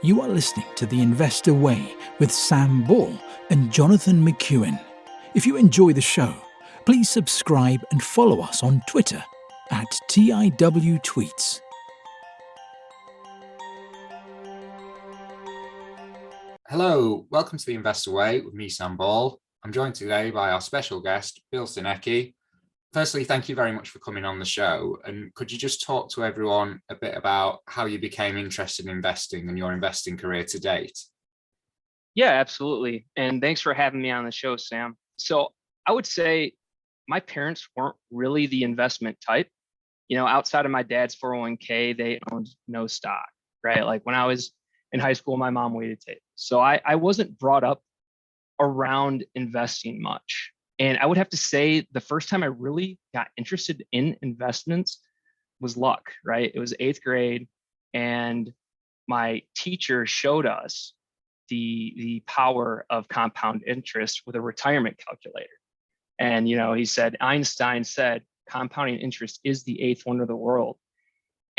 You are listening to The Investor Way with Sam Ball and Jonathan McEwen. If you enjoy the show, please subscribe and follow us on Twitter at TIW Tweets. Hello, welcome to The Investor Way with me, Sam Ball. I'm joined today by our special guest, Bill Cynecki. Firstly, thank you very much for coming on the show. And could you just talk to everyone a bit about how you became interested in investing and your investing career to date? Yeah, absolutely. And thanks for having me on the show, Sam. So I would say my parents weren't really the investment type. Outside of my dad's 401k, they owned no stock, right? Like when I was in high school, my mom waited tables. So I wasn't brought up around investing much. And I would have to say the first time I really got interested in investments was luck, right? It was 8th grade, and my teacher showed us the power of compound interest with a retirement calculator. And he said, Einstein said, compounding interest is the 8th wonder of the world.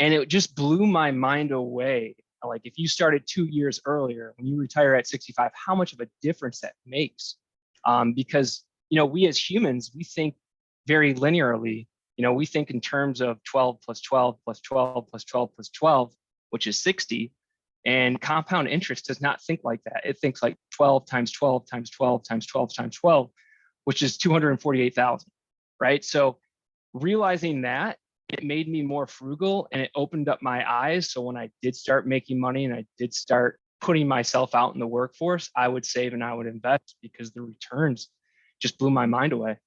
And it just blew my mind away. Like if you started 2 years earlier, when you retire at 65, how much of a difference that makes. Because we as humans, we think very linearly. We think in terms of 12 plus 12 plus 12 plus 12 plus 12, which is 60. And compound interest does not think like that. It thinks like 12 times 12 times 12 times 12 times 12, which is 248,000, right? So realizing that, it made me more frugal and it opened up my eyes. So when I did start making money and I did start putting myself out in the workforce, I would save and I would invest because the returns just blew my mind away.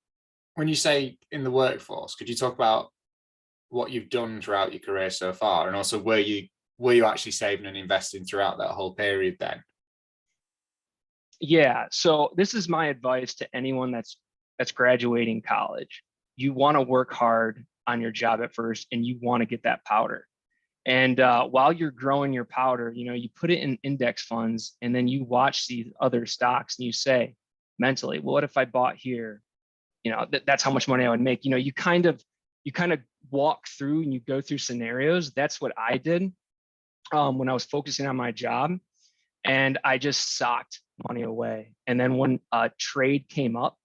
When you say in the workforce, could you talk about what you've done throughout your career so far? And also were you actually saving and investing throughout that whole period then? Yeah. So this is my advice to anyone that's graduating college. You want to work hard on your job at first and you want to get that powder. And while you're growing your powder, you put it in index funds and then you watch these other stocks and you say mentally, well, what if I bought here? That's how much money I would make. You kind of walk through and you go through scenarios. That's what I did when I was focusing on my job, and I just socked money away. And then when a trade came up,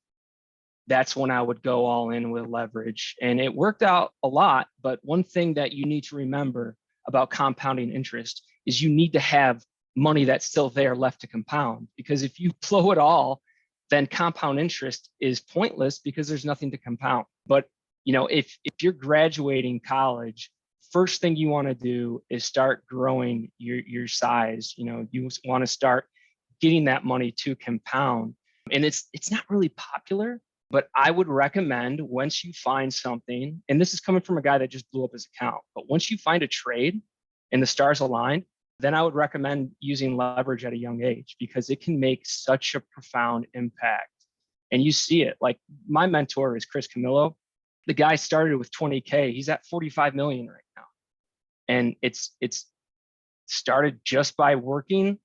that's when I would go all in with leverage. And it worked out a lot. But one thing that you need to remember about compounding interest is you need to have money that's still there left to compound. Because if you blow it all, then compound interest is pointless because there's nothing to compound. But if you're graduating college, first thing you want to do is start growing your size. You want to start getting that money to compound. And it's not really popular, but I would recommend once you find something, and this is coming from a guy that just blew up his account, but once you find a trade and the stars aligned, then I would recommend using leverage at a young age because it can make such a profound impact. And you see it. Like my mentor is Chris Camillo. The guy started with 20K. He's at 45 million right now. And it's started just by working,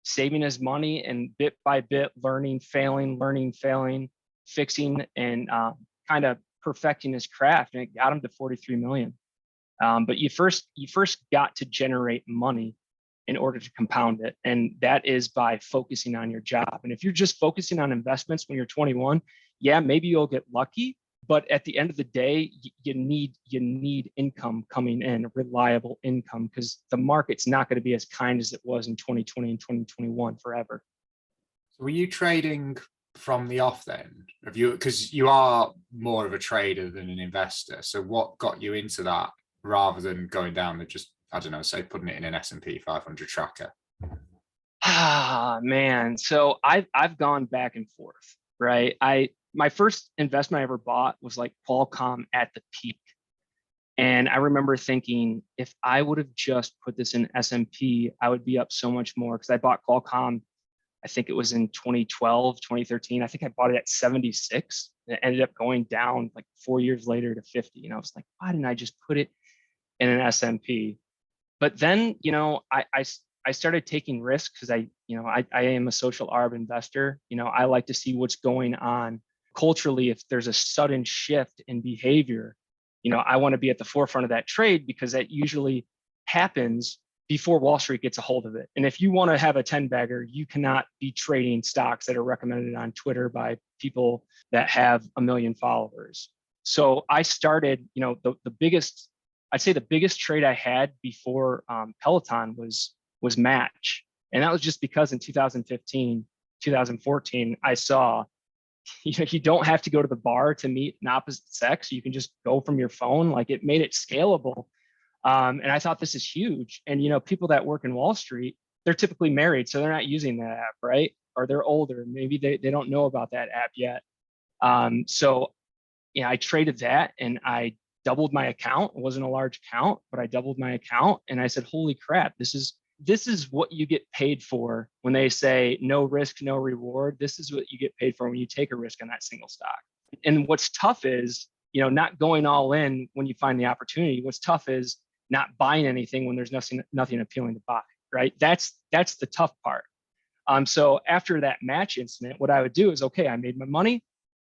saving his money, and bit by bit, learning, failing, fixing, and kind of perfecting his craft. And it got him to 43 million. But you first got to generate money in order to compound it. And that is by focusing on your job. And if you're just focusing on investments when you're 21, yeah, maybe you'll get lucky. But at the end of the day, you need income coming in, reliable income, because the market's not going to be as kind as it was in 2020 and 2021 forever. Were you trading from the off then? Because you are more of a trader than an investor. So what got you into that rather than going down the just, I don't know, say putting it in an S&P 500 tracker? Ah, man. So I've gone back and forth, right? My first investment I ever bought was like Qualcomm at the peak. And I remember thinking, if I would have just put this in S&P, I would be up so much more, because I bought Qualcomm, I think it was in 2012, 2013. I think I bought it at 76. And it ended up going down like 4 years later to 50. And I was like, why didn't I just put it in an S&P? But then, I started taking risks because I am a social arb investor. I like to see what's going on culturally. If there's a sudden shift in behavior, I want to be at the forefront of that trade, because that usually happens before Wall Street gets a hold of it. And if you want to have a 10 bagger, you cannot be trading stocks that are recommended on Twitter by people that have 1 million followers. So I started, the biggest, I'd say the biggest trade I had before Peloton was Match. And that was just because in 2015, 2014, I saw, you don't have to go to the bar to meet an opposite sex. You can just go from your phone. Like, it made it scalable. And I thought, this is huge. And, people that work in Wall Street, they're typically married, so they're not using that app, right? Or they're older. Maybe they don't know about that app yet. So I traded that and I doubled my account. It wasn't a large account, but I doubled my account. And I said, holy crap, this is what you get paid for when they say no risk, no reward. This is what you get paid for when you take a risk on that single stock. And what's tough is, not going all in when you find the opportunity. What's tough is not buying anything when there's nothing appealing to buy, right? That's the tough part. So after that Match incident, what I would do is, okay, I made my money.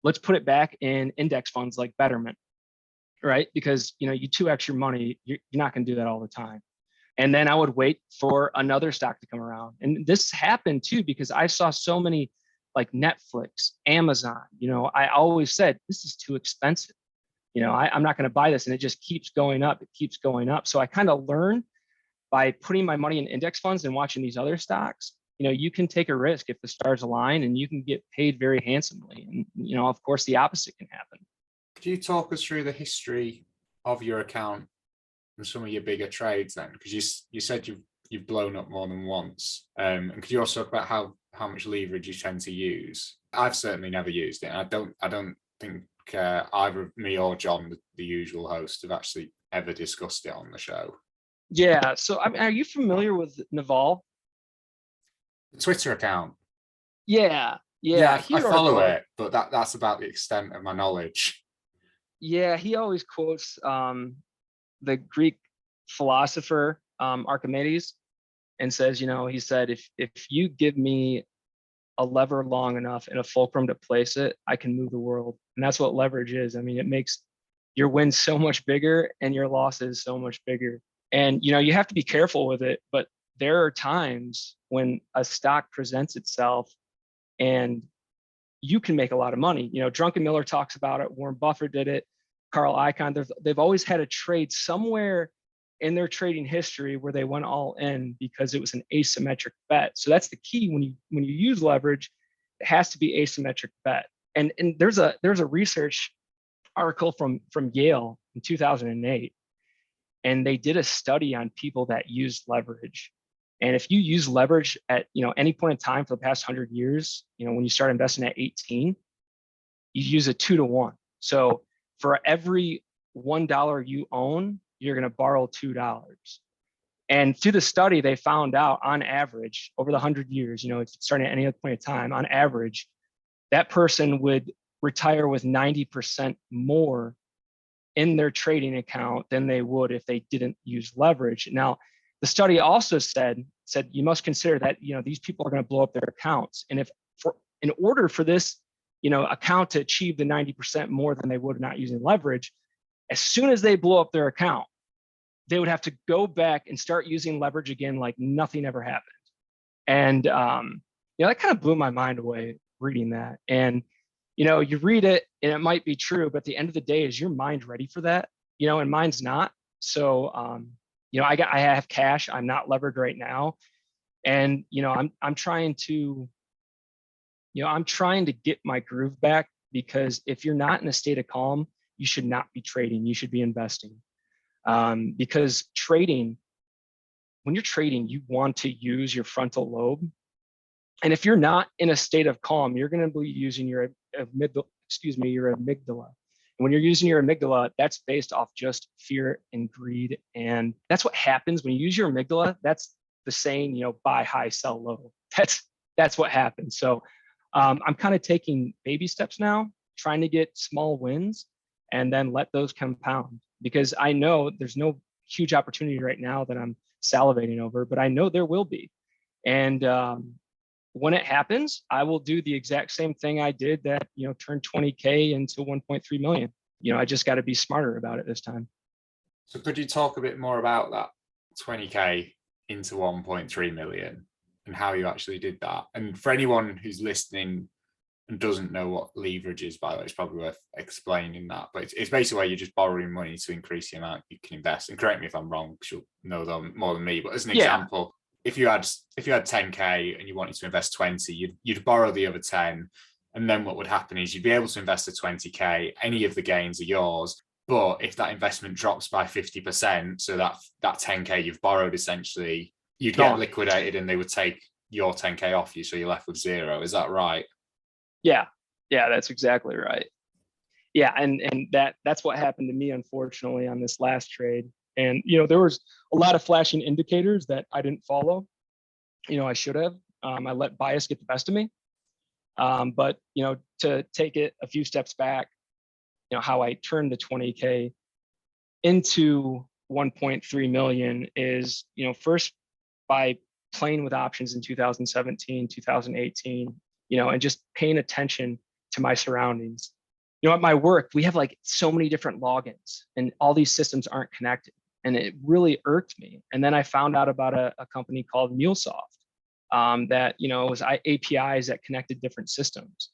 Let's put it back in index funds like Betterment, right? Because, you 2x your money, you're not going to do that all the time. And then I would wait for another stock to come around. And this happened too, because I saw so many like Netflix, Amazon, I always said, this is too expensive. I'm not going to buy this. And it just keeps going up. It keeps going up. So I kind of learned by putting my money in index funds and watching these other stocks, you can take a risk if the stars align and you can get paid very handsomely. And, of course, the opposite can happen. Could you talk us through the history of your account and some of your bigger trades then? Because you said you've blown up more than once. And could you also talk about how much leverage you tend to use? I've certainly never used it. And I don't think either me or John, the usual host, have actually ever discussed it on the show. Yeah. So, are you familiar with Naval? The Twitter account? Yeah. I follow it, but that's about the extent of my knowledge. Yeah, he always quotes the Greek philosopher Archimedes and says, he said, if you give me a lever long enough and a fulcrum to place it, I can move the world. And that's what leverage is. I mean, it makes your wins so much bigger and your losses so much bigger. And, you have to be careful with it, but there are times when a stock presents itself and you can make a lot of money. Drunken Miller talks about it. Warren Buffett did it. Carl Icahn, they've always had a trade somewhere in their trading history where they went all in because it was an asymmetric bet. So that's the key when you use leverage. It has to be asymmetric bet. And there's a research article from Yale in 2008, and they did a study on people that used leverage. And if you use leverage at any point in time for the past 100 years, when you start investing at 18, you use a 2 to 1. So for every $1 you own, you're going to borrow $2. And through the study, they found out on average over the 100 years, it's starting at any other point in time, on average, that person would retire with 90% more in their trading account than they would if they didn't use leverage. Now, the study also said you must consider that these people are going to blow up their accounts, and in order for this account to achieve the 90% more than they would not using leverage, as soon as they blow up their account, they would have to go back and start using leverage again like nothing ever happened. And that kind of blew my mind away reading that. And you read it and it might be true, but at the end of the day, is your mind ready for that? And mine's not. So I have cash. I'm not levered right now, and I'm trying to get my groove back, because if you're not in a state of calm, you should not be trading. You should be investing, because when you're trading, you want to use your frontal lobe, and if you're not in a state of calm, you're going to be using your amygdala. And when you're using your amygdala, that's based off just fear and greed. And that's what happens when you use your amygdala. That's the saying, buy high, sell low. That's what happens. So I'm kind of taking baby steps now, trying to get small wins and then let those compound, because I know there's no huge opportunity right now that I'm salivating over, but I know there will be. And when it happens, I will do the exact same thing I did that, turned 20K into 1.3 million. I just got to be smarter about it this time. So could you talk a bit more about that 20K into 1.3 million and how you actually did that. And for anyone who's listening and doesn't know what leverage is, by the way, it's probably worth explaining that. But it's basically where you're just borrowing money to increase the amount you can invest. And correct me if I'm wrong, because you'll know them more than me. But as an example, if you had 10K and you wanted to invest 20, you'd borrow the other 10. And then what would happen is you'd be able to invest the 20K, any of the gains are yours. But if that investment drops by 50%, so that 10K you've borrowed, essentially, you'd get liquidated and they would take your 10K off you. So you're left with zero. Is that right? Yeah, that's exactly right. Yeah, and that's what happened to me, unfortunately, on this last trade. And there was a lot of flashing indicators that I didn't follow. I should have. I let bias get the best of me. But to take it a few steps back, how I turned the 20K into 1.3 million is, first by playing with options in 2017, 2018. And just paying attention to my surroundings. At my work, we have like so many different logins and all these systems aren't connected. And it really irked me. And then I found out about a company called MuleSoft that, was APIs that connected different systems.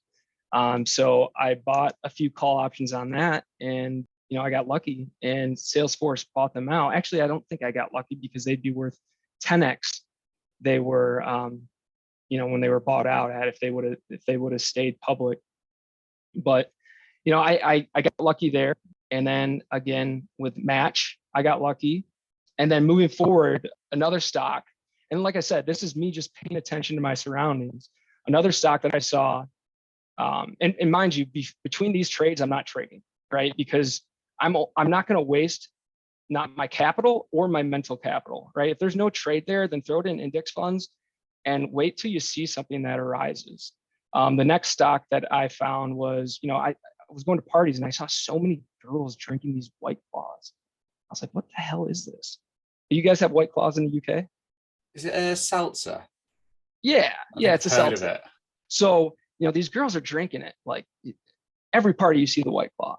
So I bought a few call options on that and, I got lucky and Salesforce bought them out. Actually, I don't think I got lucky because they'd be worth 10x. They were, when they were bought out at if they would have stayed public. But I got lucky there. And then again with Match, I got lucky. And then moving forward, another stock. And like I said, this is me just paying attention to my surroundings. Another stock that I saw, and mind you, between these trades, I'm not trading, right? Because I'm not going to waste not my capital or my mental capital, right? If there's no trade there, then throw it in index funds and wait till you see something that arises. The next stock that I found was, I was going to parties and I saw so many girls drinking these White Claws. I was like, what the hell is this? Do you guys have White Claws in the UK? Is it a seltzer? Yeah, it's a seltzer. So, these girls are drinking it. Like every party you see the White Claw.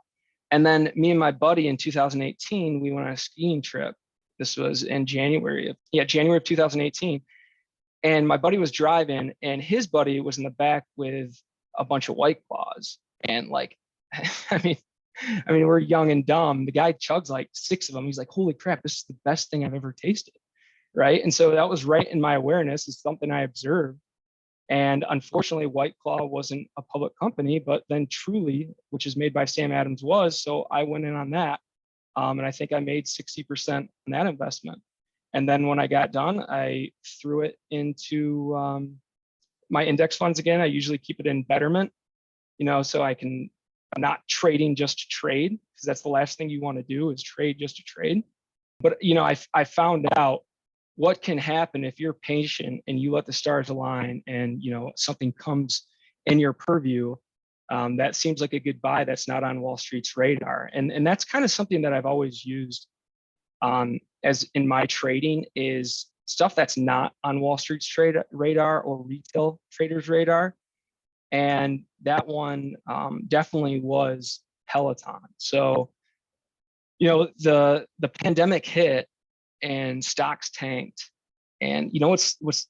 And then me and my buddy in 2018, we went on a skiing trip. This was in January of 2018. And my buddy was driving and his buddy was in the back with a bunch of White Claws. And like, I mean, we're young and dumb. The guy chugs like 6 of them. He's like, holy crap, this is the best thing I've ever tasted. Right. And so that was right in my awareness. It's something I observed. And unfortunately, White Claw wasn't a public company, but then Truly, which is made by Sam Adams, was. So I went in on that. And I think I made 60% on that investment. And then when I got done, I threw it into my index funds again. I usually keep it in Betterment, so I'm not trading just to trade, because that's the last thing you want to do is trade just to trade. But, I found out what can happen if you're patient and you let the stars align and, something comes in your purview that seems like a good buy that's not on Wall Street's radar. And that's kind of something that I've always used as in my trading is stuff that's not on Wall Street's radar or retail traders' radar. And that one definitely was Peloton. So, the pandemic hit and stocks tanked. And what's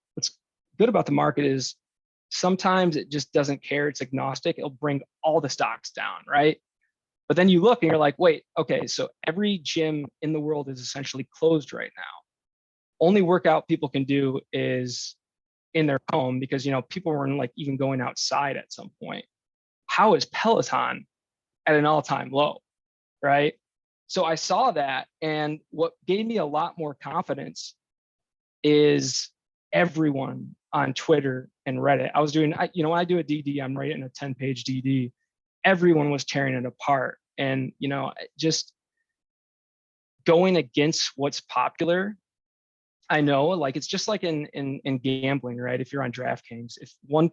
good about the market is sometimes it just doesn't care. It's agnostic. It'll bring all the stocks down, right? But then you look and you're like, wait, okay, so every gym in the world is essentially closed right now. Only workout people can do is in their home because, people weren't like even going outside at some point. How is Peloton at an all-time low, right? So I saw that, and what gave me a lot more confidence is everyone on Twitter and Reddit. I was doing, when I do a DD, I'm writing a 10-page DD. Everyone was tearing it apart. And, just going against what's popular. I know, like, it's just like in gambling, right? If you're on DraftKings, if one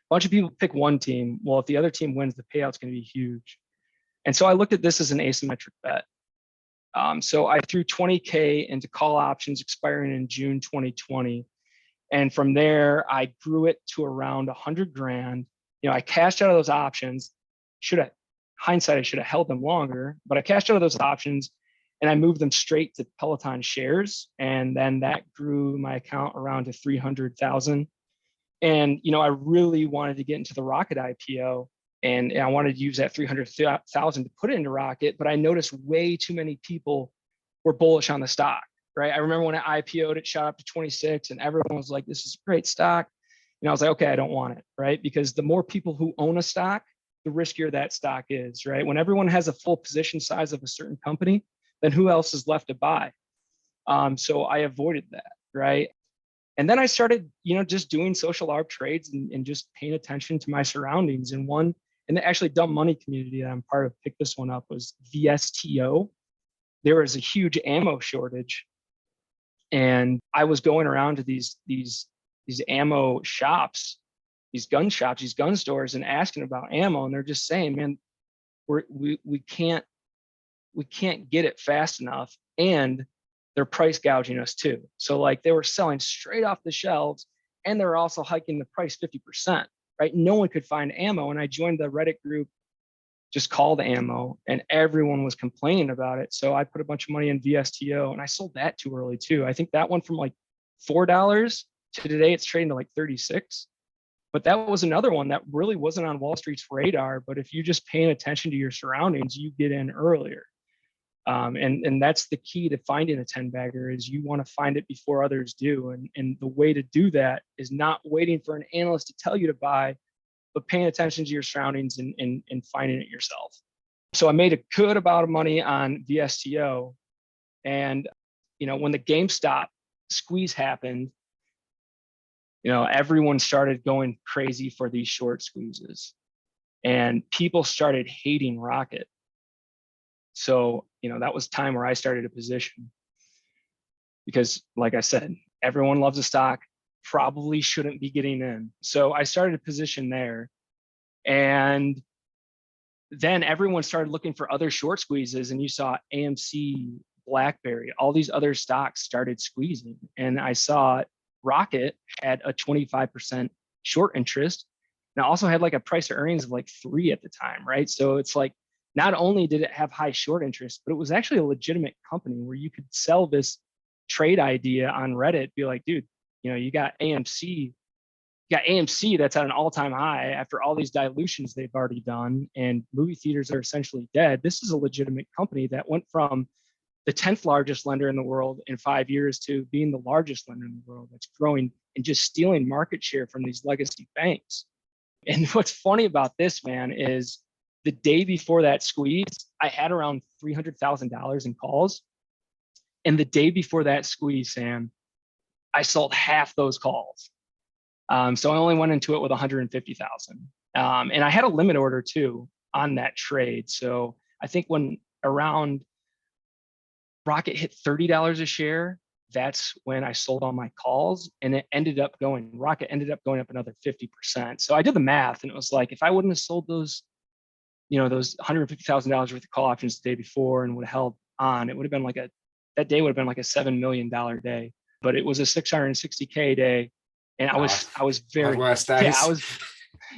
bunch of people pick one team, well, if the other team wins, the payout's going to be huge. And so I looked at this as an asymmetric bet. So I threw 20K into call options expiring in June 2020. And from there, I grew it to around 100 grand. I cashed out of those options. Hindsight, I should have held them longer, but I cashed out of those options. and I moved them straight to Peloton shares. And then that grew my account around to 300,000. And, I really wanted to get into the Rocket IPO, and I wanted to use that 300,000 to put it into Rocket, but I noticed way too many people were bullish on the stock, right? I remember when I IPO'd, it shot up to 26 and everyone was like, this is a great stock. And I was like, okay, I don't want it, right? Because the more people who own a stock, the riskier that stock is, right? When everyone has a full position size of a certain company, then who else is left to buy? So I avoided that, right? And then I started, just doing social arb trades and just paying attention to my surroundings. And the actually dumb money community that I'm part of picked this one up was VSTO. There was a huge ammo shortage, and I was going around to these ammo shops, these gun shops, these gun stores, and asking about ammo, and they're just saying, man, we can't get it fast enough, and they're price gouging us too. So like they were selling straight off the shelves, and they were also hiking the price 50%, right? No one could find ammo, and I joined the Reddit group just called ammo, and everyone was complaining about it. So I put a bunch of money in VSTO, and I sold that too early too. I think that went from like $4 to today it's trading to like 36. But that was another one that really wasn't on Wall Street's radar. But if you're just paying attention to your surroundings, you get in earlier. And that's the key to finding a 10 bagger is you want to find it before others do. And the way to do that is not waiting for an analyst to tell you to buy, but paying attention to your surroundings and finding it yourself. So I made a good amount of money on VSTO. And, when the GameStop squeeze happened, everyone started going crazy for these short squeezes, and people started hating Rocket. So, that was time where I started a position because, like I said, everyone loves a stock, probably shouldn't be getting in. So I started a position there, and then everyone started looking for other short squeezes, and you saw AMC, BlackBerry, all these other stocks started squeezing. And I saw Rocket had a 25% short interest, and I also had like a price to earnings of like 3 at the time, right? So it's like, not only did it have high short interest, but it was actually a legitimate company where you could sell this trade idea on Reddit, be like, dude, you got AMC that's at an all-time high after all these dilutions they've already done, and movie theaters are essentially dead. This is a legitimate company that went from the 10th largest lender in the world in 5 years to being the largest lender in the world that's growing and just stealing market share from these legacy banks. And what's funny about this, man, is the day before that squeeze, I had around $300,000 in calls. And the day before that squeeze, Sam, I sold half those calls. So I only went into it with 150,000. And I had a limit order too on that trade. So I think when around Rocket hit $30 a share, that's when I sold all my calls, and Rocket ended up going up another 50%. So I did the math, and it was like, if I wouldn't have sold those $150,000 worth of call options the day before and would have held on, it would have been that day would have been like a $7 million day, but it was a 660K day. And I was very, worse days.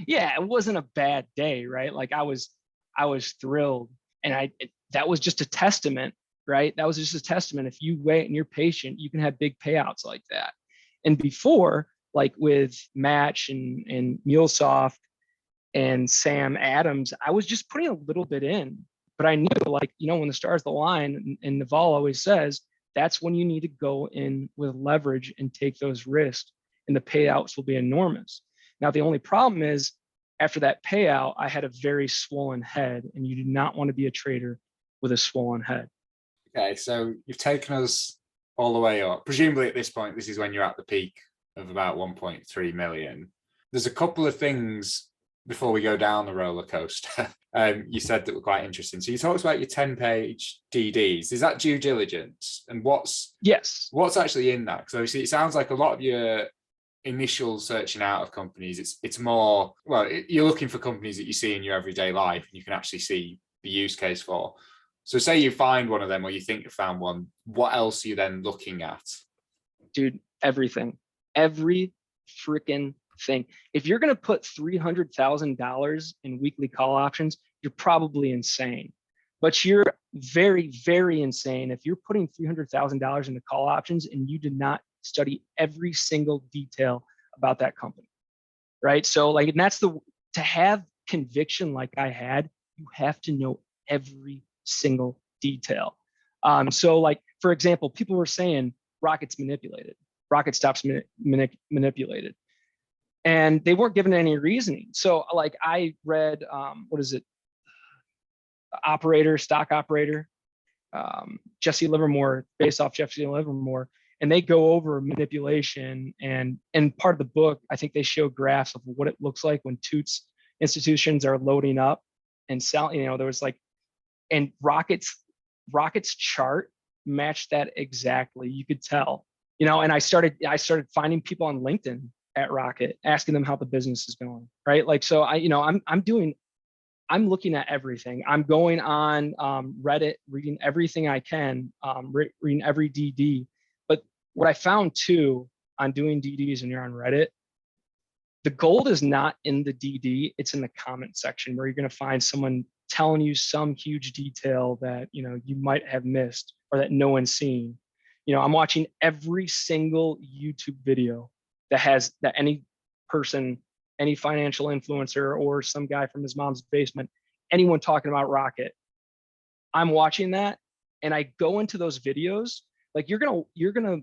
it wasn't a bad day, right? Like I was thrilled. And that was just a testament, right? That was just a testament. If you wait and you're patient, you can have big payouts like that. And before, like with Match and MuleSoft and Sam Adams, I was just putting a little bit in, but I knew, when the stars align, and Naval always says, that's when you need to go in with leverage and take those risks, and the payouts will be enormous. Now, the only problem is after that payout, I had a very swollen head, and you do not want to be a trader with a swollen head. Okay, so you've taken us all the way up. Presumably at this point, this is when you're at the peak of about 1.3 million. There's a couple of things before we go down the roller coaster, you said that were quite interesting. So you talked about your 10-page DDs. Is that due diligence? And what's actually in that? Because obviously it sounds like a lot of your initial searching out of companies, it's more, you're looking for companies that you see in your everyday life and you can actually see the use case for. So say you find one of them, or you think you found one, what else are you then looking at? Dude, everything. Every freaking thing. If you're going to put $300,000 in weekly call options, you're probably insane. But you're very, very insane if you're putting $300,000 into call options and you did not study every single detail about that company, right? So like, and that's to have conviction like I had, you have to know every single detail. So like, for example, people were saying Rocket's manipulated, Rocket stops manipulated, and they weren't given any reasoning. So like I read, what is it? Stock operator, Jesse Livermore, based off Jesse Livermore, and they go over manipulation. And part of the book, I think they show graphs of what it looks like when institutions are loading up and selling. You know, there was like, and Rocket's chart matched that exactly. You could tell. You know, and I started finding people on LinkedIn at Rocket, asking them how the business is going. Right, like so. I'm looking at everything. I'm going on Reddit, reading everything I can, reading every DD. But what I found too on doing DDs and you're on Reddit, the gold is not in the DD, it's in the comment section where you're going to find someone telling you some huge detail that, you know, you might have missed or that no one's seen. You know, I'm watching every single YouTube video that any person, any financial influencer or some guy from his mom's basement, anyone talking about Rocket. I'm watching that and I go into those videos. Like you're gonna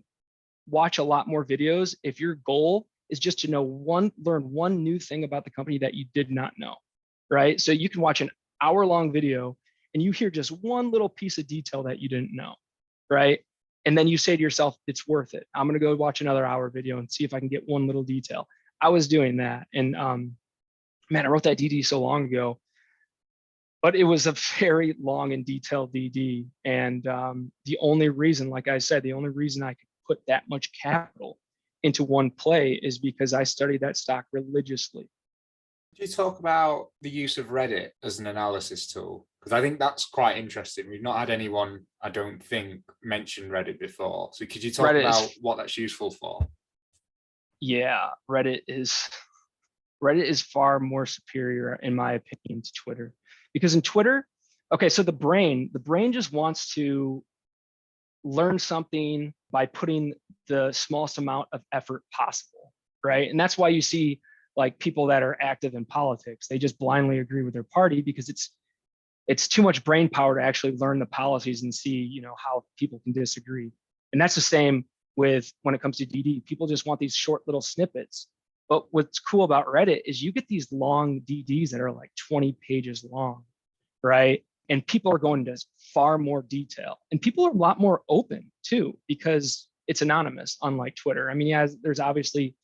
watch a lot more videos if your goal is just to learn one new thing about the company that you did not know, right? So you can watch an hour-long video and you hear just one little piece of detail that you didn't know, right? And then you say to yourself, it's worth it. I'm gonna go watch another hour video and see if I can get one little detail. I was doing that. And man, I wrote that DD so long ago, but it was a very long and detailed DD. And the only reason, like I said, the only reason I could put that much capital into one play is because I studied that stock religiously. Could you talk about the use of Reddit as an analysis tool? Because I think that's quite interesting. We've not had anyone, I don't think, mention Reddit before. So could you talk about what that's useful for? Yeah, Reddit is far more superior, in my opinion, to Twitter. Because in Twitter, okay, so the brain just wants to learn something by putting the smallest amount of effort possible, right? And that's why you see like people that are active in politics, they just blindly agree with their party because it's too much brain power to actually learn the policies and see, you know, how people can disagree. And that's the same with when it comes to DD. People just want these short little snippets. But what's cool about Reddit is you get these long DDs that are like 20 pages long, right? And people are going into far more detail. And people are a lot more open too, because it's anonymous, unlike Twitter. I mean, yeah, there's obviously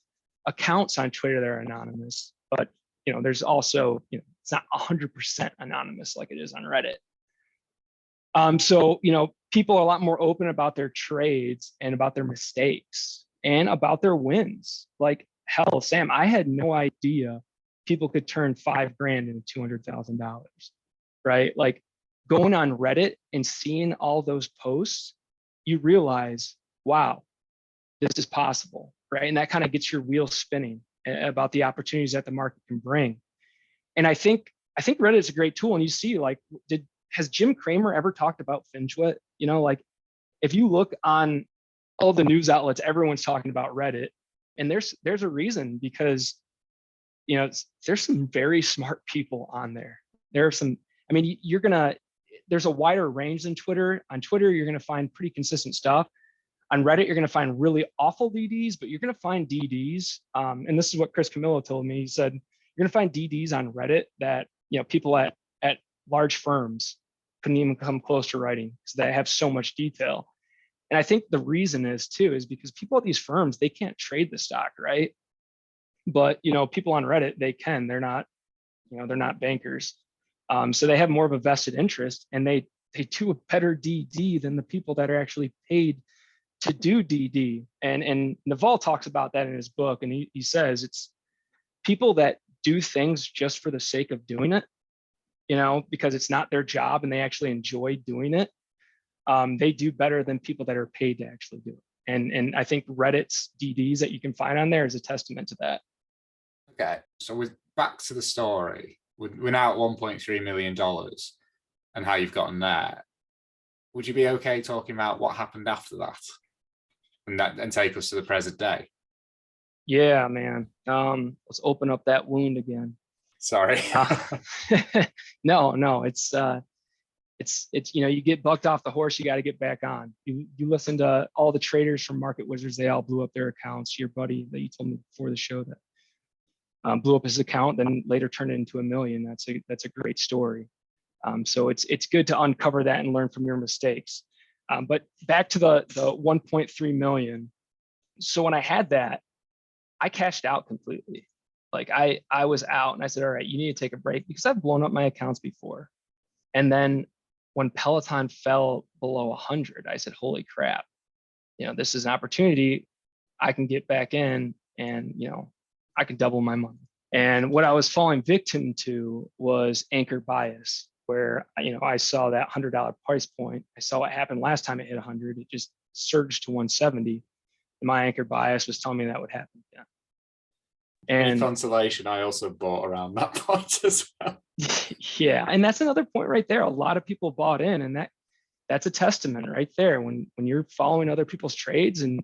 accounts on Twitter that are anonymous, but you know, there's also, you know, it's not 100% anonymous like it is on Reddit. So, you know, people are a lot more open about their trades and about their mistakes and about their wins. Like, hell, Sam, I had no idea people could turn $5,000 into $200,000, right? Like going on Reddit and seeing all those posts, you realize, wow, this is possible, right? And that kind of gets your wheels spinning about the opportunities that the market can bring. And I think Reddit is a great tool. And you see, like, has Jim Cramer ever talked about FinTwit? You know, like if you look on all the news outlets, everyone's talking about Reddit. And there's a reason, because, you know, there's some very smart people on there. There are some, I mean, there's a wider range than Twitter. On Twitter, you're going to find pretty consistent stuff. On Reddit, you're going to find really awful DDs, but you're going to find DDs. And this is what Chris Camillo told me. He said, you're going to find DDs on Reddit that, you know, people at large firms couldn't even come close to writing because they have so much detail. And I think the reason is because people at these firms, they can't trade the stock, right? But, you know, people on Reddit, they can. They're not, you know, they're not bankers. So they have more of a vested interest, and they do a better DD than the people that are actually paid to do DD. And Naval talks about that in his book. And he says it's people that do things just for the sake of doing it, you know, because it's not their job and they actually enjoy doing it. They do better than people that are paid to actually do it. And I think Reddit's DDs that you can find on there is a testament to that. Okay, so we're back to the story. We're now at $1.3 million and how you've gotten there. would you be okay talking about what happened after that, and take us to the present day? Yeah, man. Let's open up that wound again. Sorry. No, it's you get bucked off the horse, you got to get back on. You listen to all the traders from Market Wizards, they all blew up their accounts. Your buddy that you told me before the show that blew up his account, then later turned it into $1 million. That's a great story. So it's good to uncover that and learn from your mistakes. But back to the 1.3 million. So when I had that, I cashed out completely. Like I was out and I said, all right, you need to take a break, because I've blown up my accounts before. And then when Peloton fell below 100, I said, holy crap, this is an opportunity. I can get back in and, I can double my money. And what I was falling victim to was anchor bias, where, I saw that $100 price point. I saw what happened last time it hit 100. It just surged to 170. And my anchor bias was telling me that would happen again. And consolation, I also bought around that point as well. Yeah, and that's another point right there. A lot of people bought in, and that's a testament right there. When you're following other people's trades, and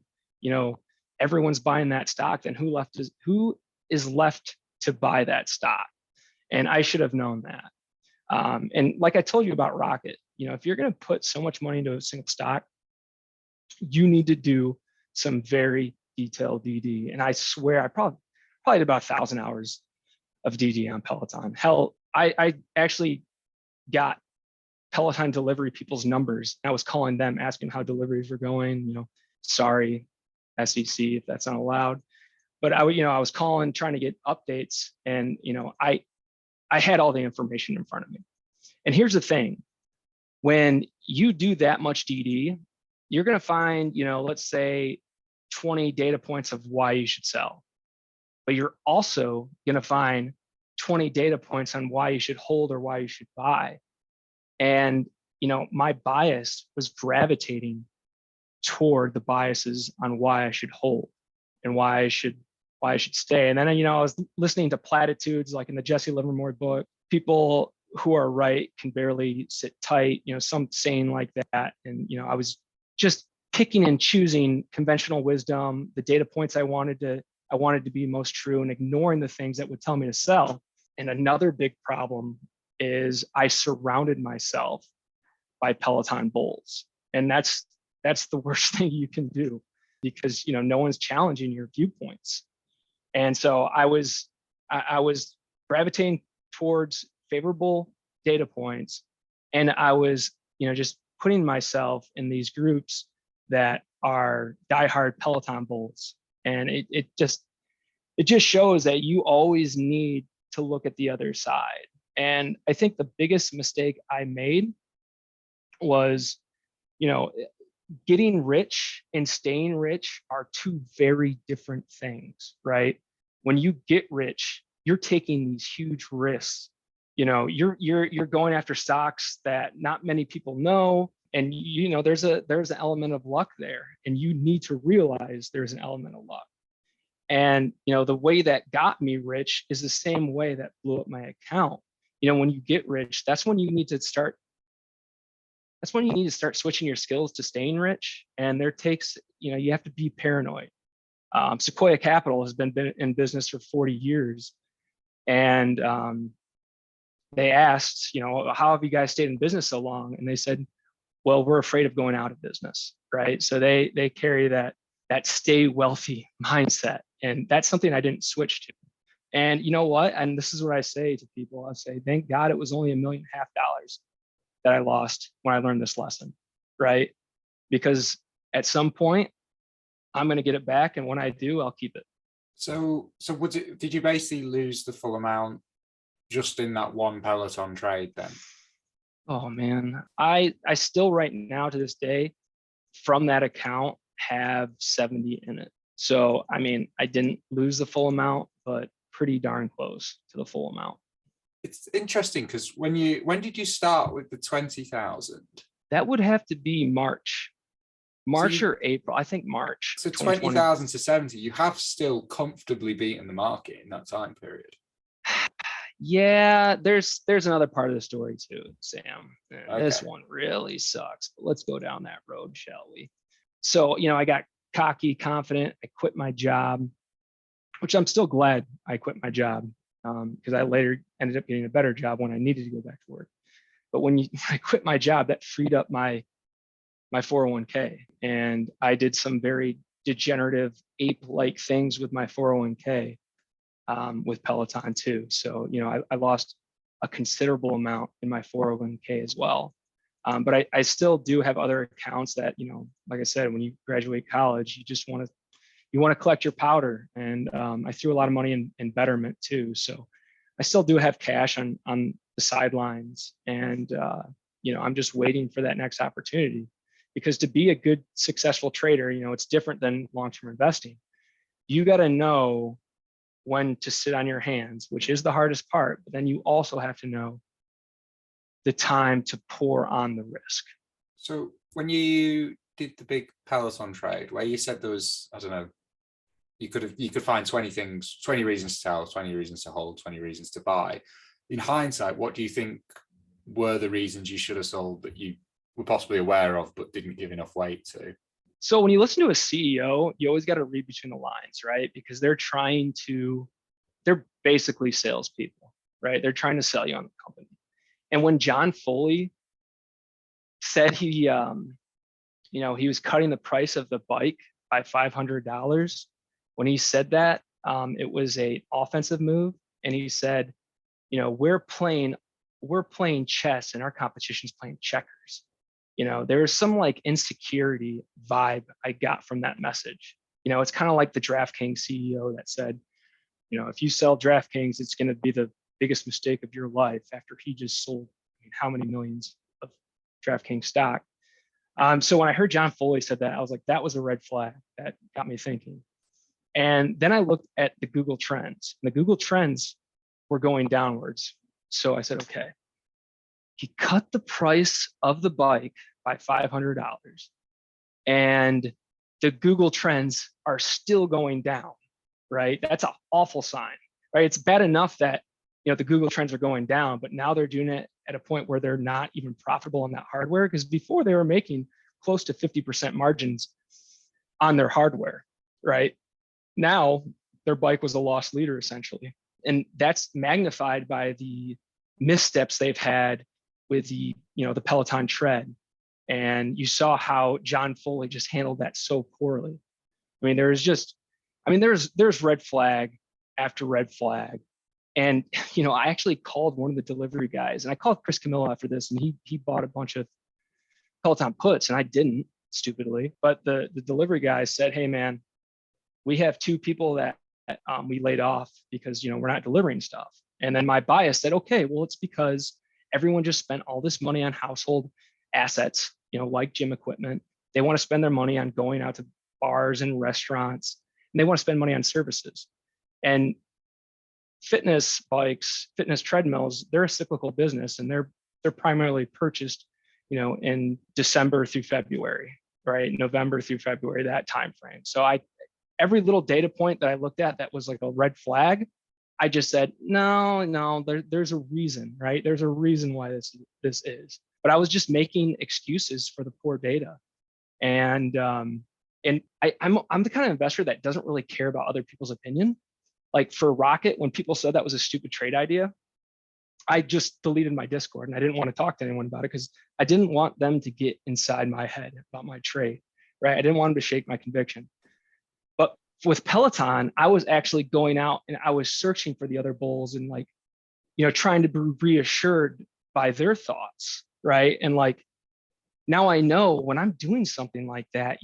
everyone's buying that stock, then who is left to buy that stock? And I should have known that. And like I told you about Rocket, if you're going to put so much money into a single stock, you need to do some very detailed DD. And I swear, I probably had about 1,000 hours of DD on Peloton. Hell, I actually got Peloton delivery people's numbers. I was calling them, asking how deliveries were going. Sorry, SEC, if that's not allowed. But I was calling, trying to get updates, and I had all the information in front of me. And here's the thing: when you do that much DD, you're going to find, let's say 20 data points of why you should sell. But you're also going to find 20 data points on why you should hold or why you should buy. And, my bias was gravitating toward the biases on why I should hold and why I should stay. And then, I was listening to platitudes like in the Jesse Livermore book, people who are right can barely sit tight, some saying like that. And, I was just picking and choosing conventional wisdom, the data points I wanted to be most true, and ignoring the things that would tell me to sell. And another big problem is I surrounded myself by Peloton bulls. And that's the worst thing you can do, because no one's challenging your viewpoints. And so I was gravitating towards favorable data points, and I was just putting myself in these groups that are diehard Peloton bulls. And it just shows that you always need to look at the other side. And I think the biggest mistake I made was, getting rich and staying rich are two very different things, right? When you get rich, you're taking these huge risks. You're going after stocks that not many people know, and there's an element of luck there, and you need to realize there's an element of luck. And the way that got me rich is the same way that blew up my account. When you get rich, that's when you need to start switching your skills to staying rich. And you have to be paranoid. Sequoia Capital has been in business for 40 years. And they asked, how have you guys stayed in business so long? And they said, well, we're afraid of going out of business, right? So they carry that stay wealthy mindset. And that's something I didn't switch to. And you know what? And this is what I say to people. I say, thank God it was only $1.5 million that I lost when I learned this lesson, right? Because at some point, I'm going to get it back. And when I do, I'll keep it. So did you basically lose the full amount just in that one Peloton trade then? Oh man, I still right now to this day from that account have 70 in it. So, I mean, I didn't lose the full amount, but pretty darn close to the full amount. It's interesting because when did you start with the 20,000? That would have to be March or April. I think March. So 20,000 to 70, you have still comfortably beaten the market in that time period. Yeah, there's another part of the story too, Sam. And this Okay. one really sucks, but let's go down that road, shall we? So, I got cocky, confident. I quit my job, which I'm still glad I quit my job, because I later ended up getting a better job when I needed to go back to work. But when I quit my job, that freed up my 401k, and I did some very degenerative ape-like things with my 401k, with Peloton too. So, I lost a considerable amount in my 401k as well. But I still do have other accounts that, like I said, when you graduate college, you want to collect your powder. And I threw a lot of money in Betterment too. So I still do have cash on the sidelines. And, I'm just waiting for that next opportunity, because to be a good, successful trader, it's different than long-term investing. You got to know when to sit on your hands, which is the hardest part. But then you also have to know the time to pour on the risk. So when you did the big Peloton trade, where you said there was, I don't know, you could find 20 things, 20 reasons to sell, 20 reasons to hold, 20 reasons to buy. In hindsight, what do you think were the reasons you should have sold that you were possibly aware of but didn't give enough weight to? So when you listen to a CEO, you always got to read between the lines, right? Because they're basically salespeople, right? They're trying to sell you on the company. And when John Foley said he was cutting the price of the bike by $500, when he said that, it was an offensive move. And he said, we're playing chess and our competition's playing checkers. There's some like insecurity vibe I got from that message. It's kind of like the DraftKings CEO that said, if you sell DraftKings, it's going to be the biggest mistake of your life, after he just sold how many millions of DraftKings stock. So when I heard John Foley said that, I was like, that was a red flag that got me thinking. And then I looked at the Google Trends. And the Google Trends were going downwards. So I said, okay, he cut the price of the bike by $500, and the Google Trends are still going down, right? That's an awful sign, right? It's bad enough that the Google Trends are going down, but now they're doing it at a point where they're not even profitable on that hardware, because before they were making close to 50% margins on their hardware, right? Now their bike was a lost leader essentially. And that's magnified by the missteps they've had with the Peloton tread. And you saw how John Foley just handled that so poorly. I mean, there's red flag after red flag. And, I actually called one of the delivery guys, and I called Chris Camillo after this, and he bought a bunch of Peloton puts, and I didn't, stupidly. But the delivery guy said, hey, man, we have 2 people that we laid off because, we're not delivering stuff. And then my bias said, okay, well, it's because everyone just spent all this money on household assets, like gym equipment. They want to spend their money on going out to bars and restaurants, and they want to spend money on services. And fitness bikes, fitness treadmills, they're a cyclical business, and they're primarily purchased, in December through February, right? November through February, that time frame. So every little data point that I looked at that was like a red flag, I just said, no, there's a reason, right? There's a reason why this is. But I was just making excuses for the poor data. And I'm the kind of investor that doesn't really care about other people's opinion. Like for Rocket, when people said that was a stupid trade idea, I just deleted my Discord, and I didn't want to talk to anyone about it, because I didn't want them to get inside my head about my trade, right? I didn't want them to shake my conviction. But with Peloton, I was actually going out and I was searching for the other bulls, and like, trying to be reassured by their thoughts, right? And like, now I know when I'm doing something like that,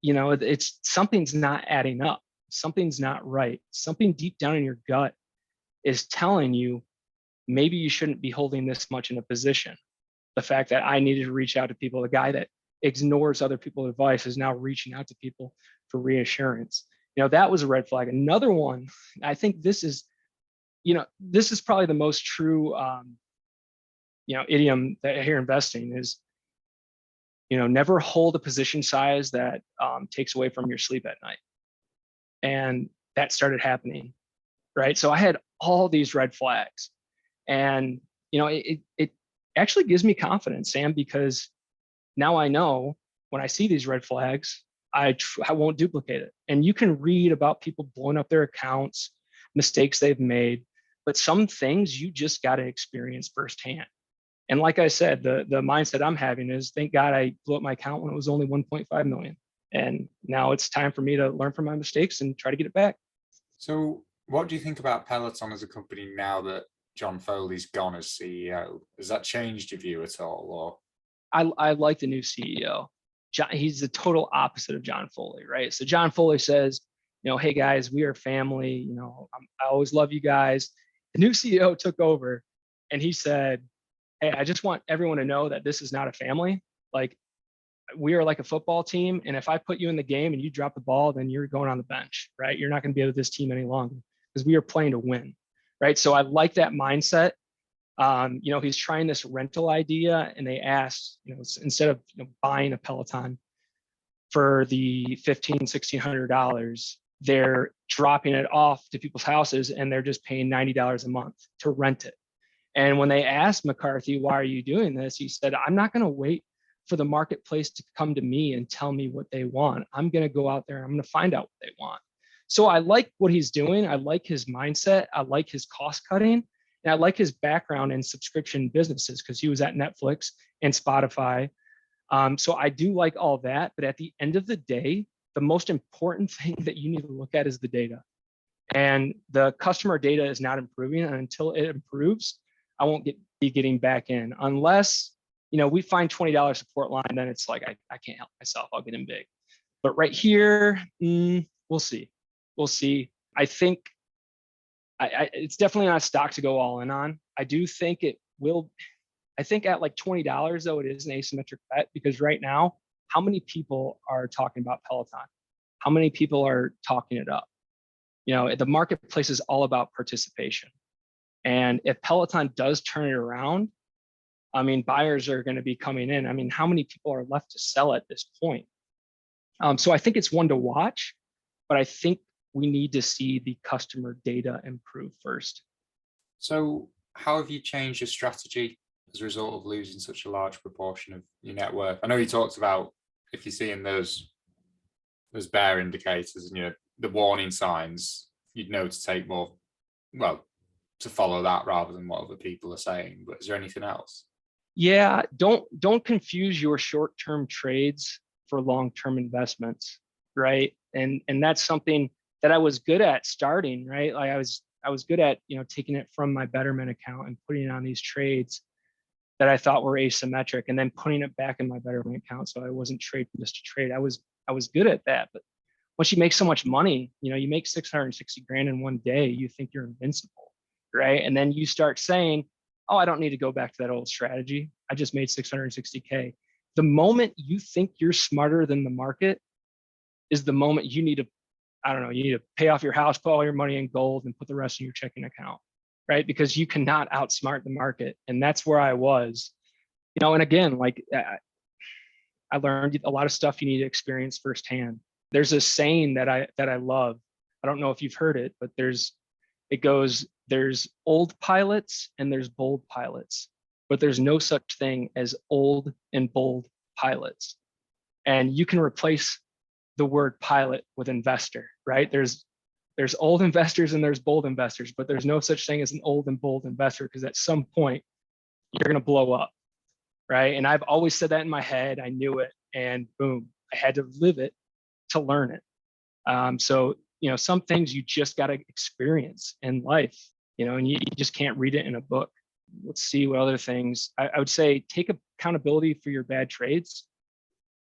it's something's not adding up. Something's not right. Something deep down in your gut is telling you maybe you shouldn't be holding this much in a position. The fact that I needed to reach out to people, the guy that ignores other people's advice is now reaching out to people for reassurance. That was a red flag. Another one, I think this is probably the most true, idiom that I hear investing is, never hold a position size that takes away from your sleep at night. And that started happening, right? So I had all these red flags, and it actually gives me confidence, Sam, because now I know when I see these red flags, I won't duplicate it. And you can read about people blowing up their accounts, mistakes they've made, but some things you just got to experience firsthand. And like I said, the mindset I'm having is, thank God I blew up my account when it was only 1.5 million. And now it's time for me to learn from my mistakes and try to get it back. So what do you think about Peloton as a company now that John Foley's gone as CEO? Has that changed your view at all? Or I like the new CEO. He's the total opposite of John Foley, right? So John Foley says, hey guys, we are family. I always love you guys. The new CEO took over, and he said, hey, I just want everyone to know that this is not a family. Like, we are like a football team, and if I put you in the game and you drop the ball, then you're going on the bench, right? You're not going to be with this team any longer, because we are playing to win, right? So I like that mindset. He's trying this rental idea, and they asked, instead of buying a Peloton for the $1,500-$1,600, they're dropping it off to people's houses, and they're just paying $90 a month to rent it. And when they asked McCarthy, why are you doing this? He said, I'm not going to wait for the marketplace to come to me and tell me what they want. I'm going to go out there. I'm going to find out what they want. So I like what he's doing. I like his mindset. I like his cost cutting. And I like his background in subscription businesses, because he was at Netflix and Spotify. So I do like all that. But at the end of the day, the most important thing that you need to look at is the data. And the customer data is not improving. And until it improves, I won't be getting back in, unless we find $20 support line. Then it's like, I can't help myself. I'll get in big. But right here, we'll see. We'll see. I think it's definitely not a stock to go all in on. I do think it will. I think at like $20 though, it is an asymmetric bet, because right now, how many people are talking about Peloton? How many people are talking it up? The marketplace is all about participation. And if Peloton does turn it around, buyers are going to be coming in. How many people are left to sell at this point? So I think it's one to watch, but I think we need to see the customer data improve first. So how have you changed your strategy as a result of losing such a large proportion of your net worth? I know you talked about, if you're seeing those bear indicators and the warning signs, you'd know to take more, to follow that rather than what other people are saying. But is there anything else? Yeah, don't confuse your short-term trades for long-term investments, right? And that's something that I was good at starting, right? Like I was good at taking it from my Betterment account and putting it on these trades that I thought were asymmetric, and then putting it back in my Betterment account, so I wasn't trading just to trade. I was good at that. But once you make so much money, you make 660 grand in one day, you think you're invincible, right? And then you start saying, oh, I don't need to go back to that old strategy. I just made 660K. The moment you think you're smarter than the market is the moment you need to, you need to pay off your house, put all your money in gold, and put the rest in your checking account, right? Because you cannot outsmart the market. And that's where I was, and again, like I learned a lot of stuff you need to experience firsthand. There's a saying that I love. I don't know if you've heard it, but there's old pilots and there's bold pilots, but there's no such thing as old and bold pilots. And you can replace the word pilot with investor, right? There's old investors and there's bold investors, but there's no such thing as an old and bold investor, because at some point you're going to blow up, right? And I've always said that in my head. I knew it, and boom, I had to live it to learn it. So some things you just got to experience in life, and you just can't read it in a book. Let's see what other things. I would say take accountability for your bad trades.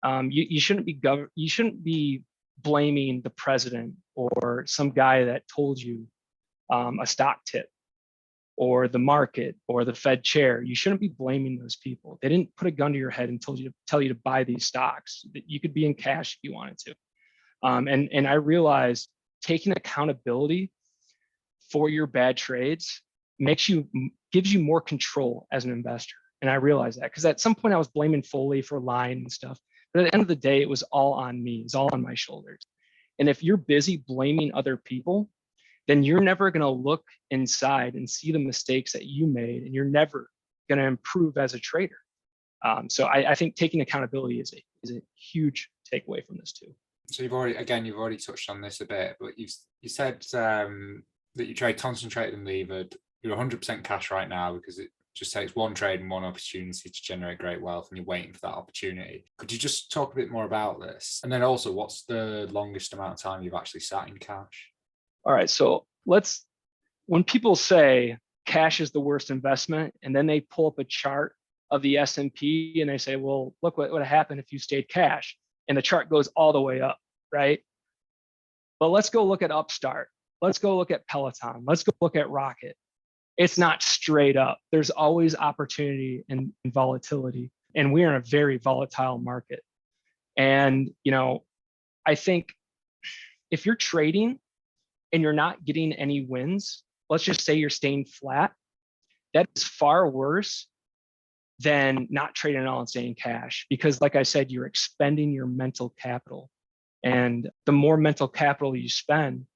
You shouldn't be blaming the president or some guy that told you a stock tip, or the market, or the Fed chair. You shouldn't be blaming those people. They didn't put a gun to your head and tell you to buy these stocks. That you could be in cash if you wanted to. And I realized taking accountability for your bad trades gives you more control as an investor. And I realized that, because at some point I was blaming Foley for lying and stuff. But at the end of the day, it was all on me. It was all on my shoulders. And if you're busy blaming other people, then you're never going to look inside and see the mistakes that you made, and you're never going to improve as a trader. So I think taking accountability is a huge takeaway from this too. So you've already touched on this a bit, but you said that you trade concentrated and levered. You're 100% cash right now because it just takes one trade and one opportunity to generate great wealth, and you're waiting for that opportunity. Could you just talk a bit more about this? And then also, what's the longest amount of time you've actually sat in cash? All right, so when people say cash is the worst investment, and then they pull up a chart of the S&P and they say, well, look what would have happened if you stayed cash, and the chart goes all the way up, right? But let's go look at Upstart. Let's go look at Peloton. Let's go look at Rocket. It's not straight up. There's always opportunity and volatility, and we're in a very volatile market. And I think if you're trading and you're not getting any wins, let's just say you're staying flat, that is far worse than not trading at all and staying cash. Because like I said, you're expending your mental capital. And the more mental capital you spend,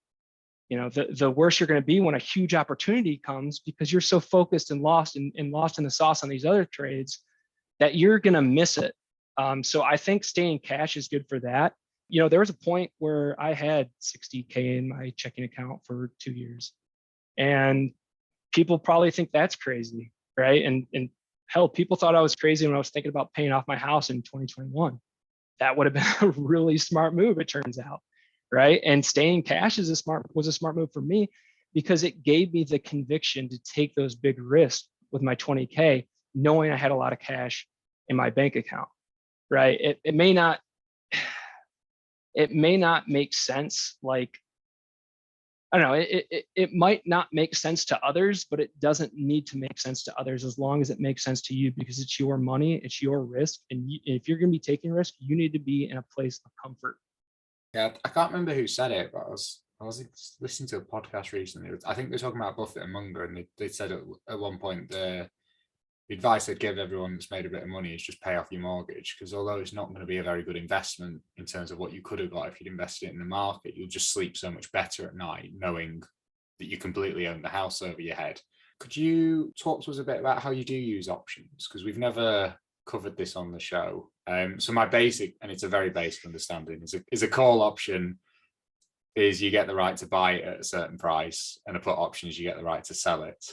the worse you're going to be when a huge opportunity comes, because you're so focused and lost in the sauce on these other trades that you're going to miss it. So I think staying cash is good for that. There was a point where I had 60K in my checking account for 2 years, and people probably think that's crazy, right? And hell, people thought I was crazy when I was thinking about paying off my house in 2021. That would have been a really smart move, it turns out, right? And staying cash was a smart move for me, because it gave me the conviction to take those big risks with my 20K, knowing I had a lot of cash in my bank account, right? It may not make sense. Like, I don't know, it might not make sense to others, but it doesn't need to make sense to others as long as it makes sense to you, because it's your money, it's your risk. And if you're going to be taking risk, you need to be in a place of comfort. Yeah, I can't remember who said it, but I was listening to a podcast recently. I think they're talking about Buffett and Munger, and they said at one point the advice they'd give everyone that's made a bit of money is just pay off your mortgage, because although it's not going to be a very good investment in terms of what you could have got if you'd invested it in the market, you'll just sleep so much better at night knowing that you completely own the house over your head. Could you talk to us a bit about how you do use options? Because we've never covered this on the show. So my basic, and it's a very basic understanding, is a call option is you get the right to buy it at a certain price, and a put option is you get the right to sell it.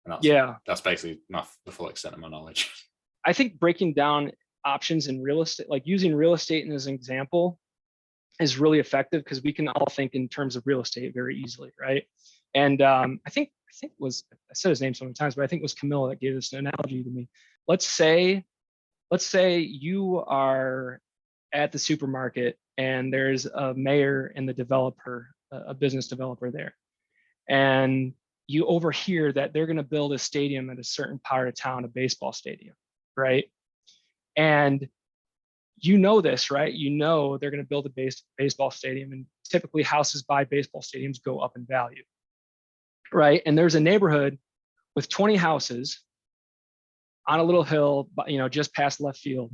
And that's basically the full extent of my knowledge. I think breaking down options in real estate, like using real estate as an example, is really effective, because we can all think in terms of real estate very easily, right? And I think I said his name so many times, but I think it was Camilla that gave this an analogy to me. Let's say you are at the supermarket and there's a mayor and the developer, a business developer there, and you overhear that they're going to build a stadium at a certain part of town, a baseball stadium, right? And you know this, right? You know they're going to build a baseball stadium, and typically houses by baseball stadiums go up in value, right? And there's a neighborhood with 20 houses on a little hill, just past left field.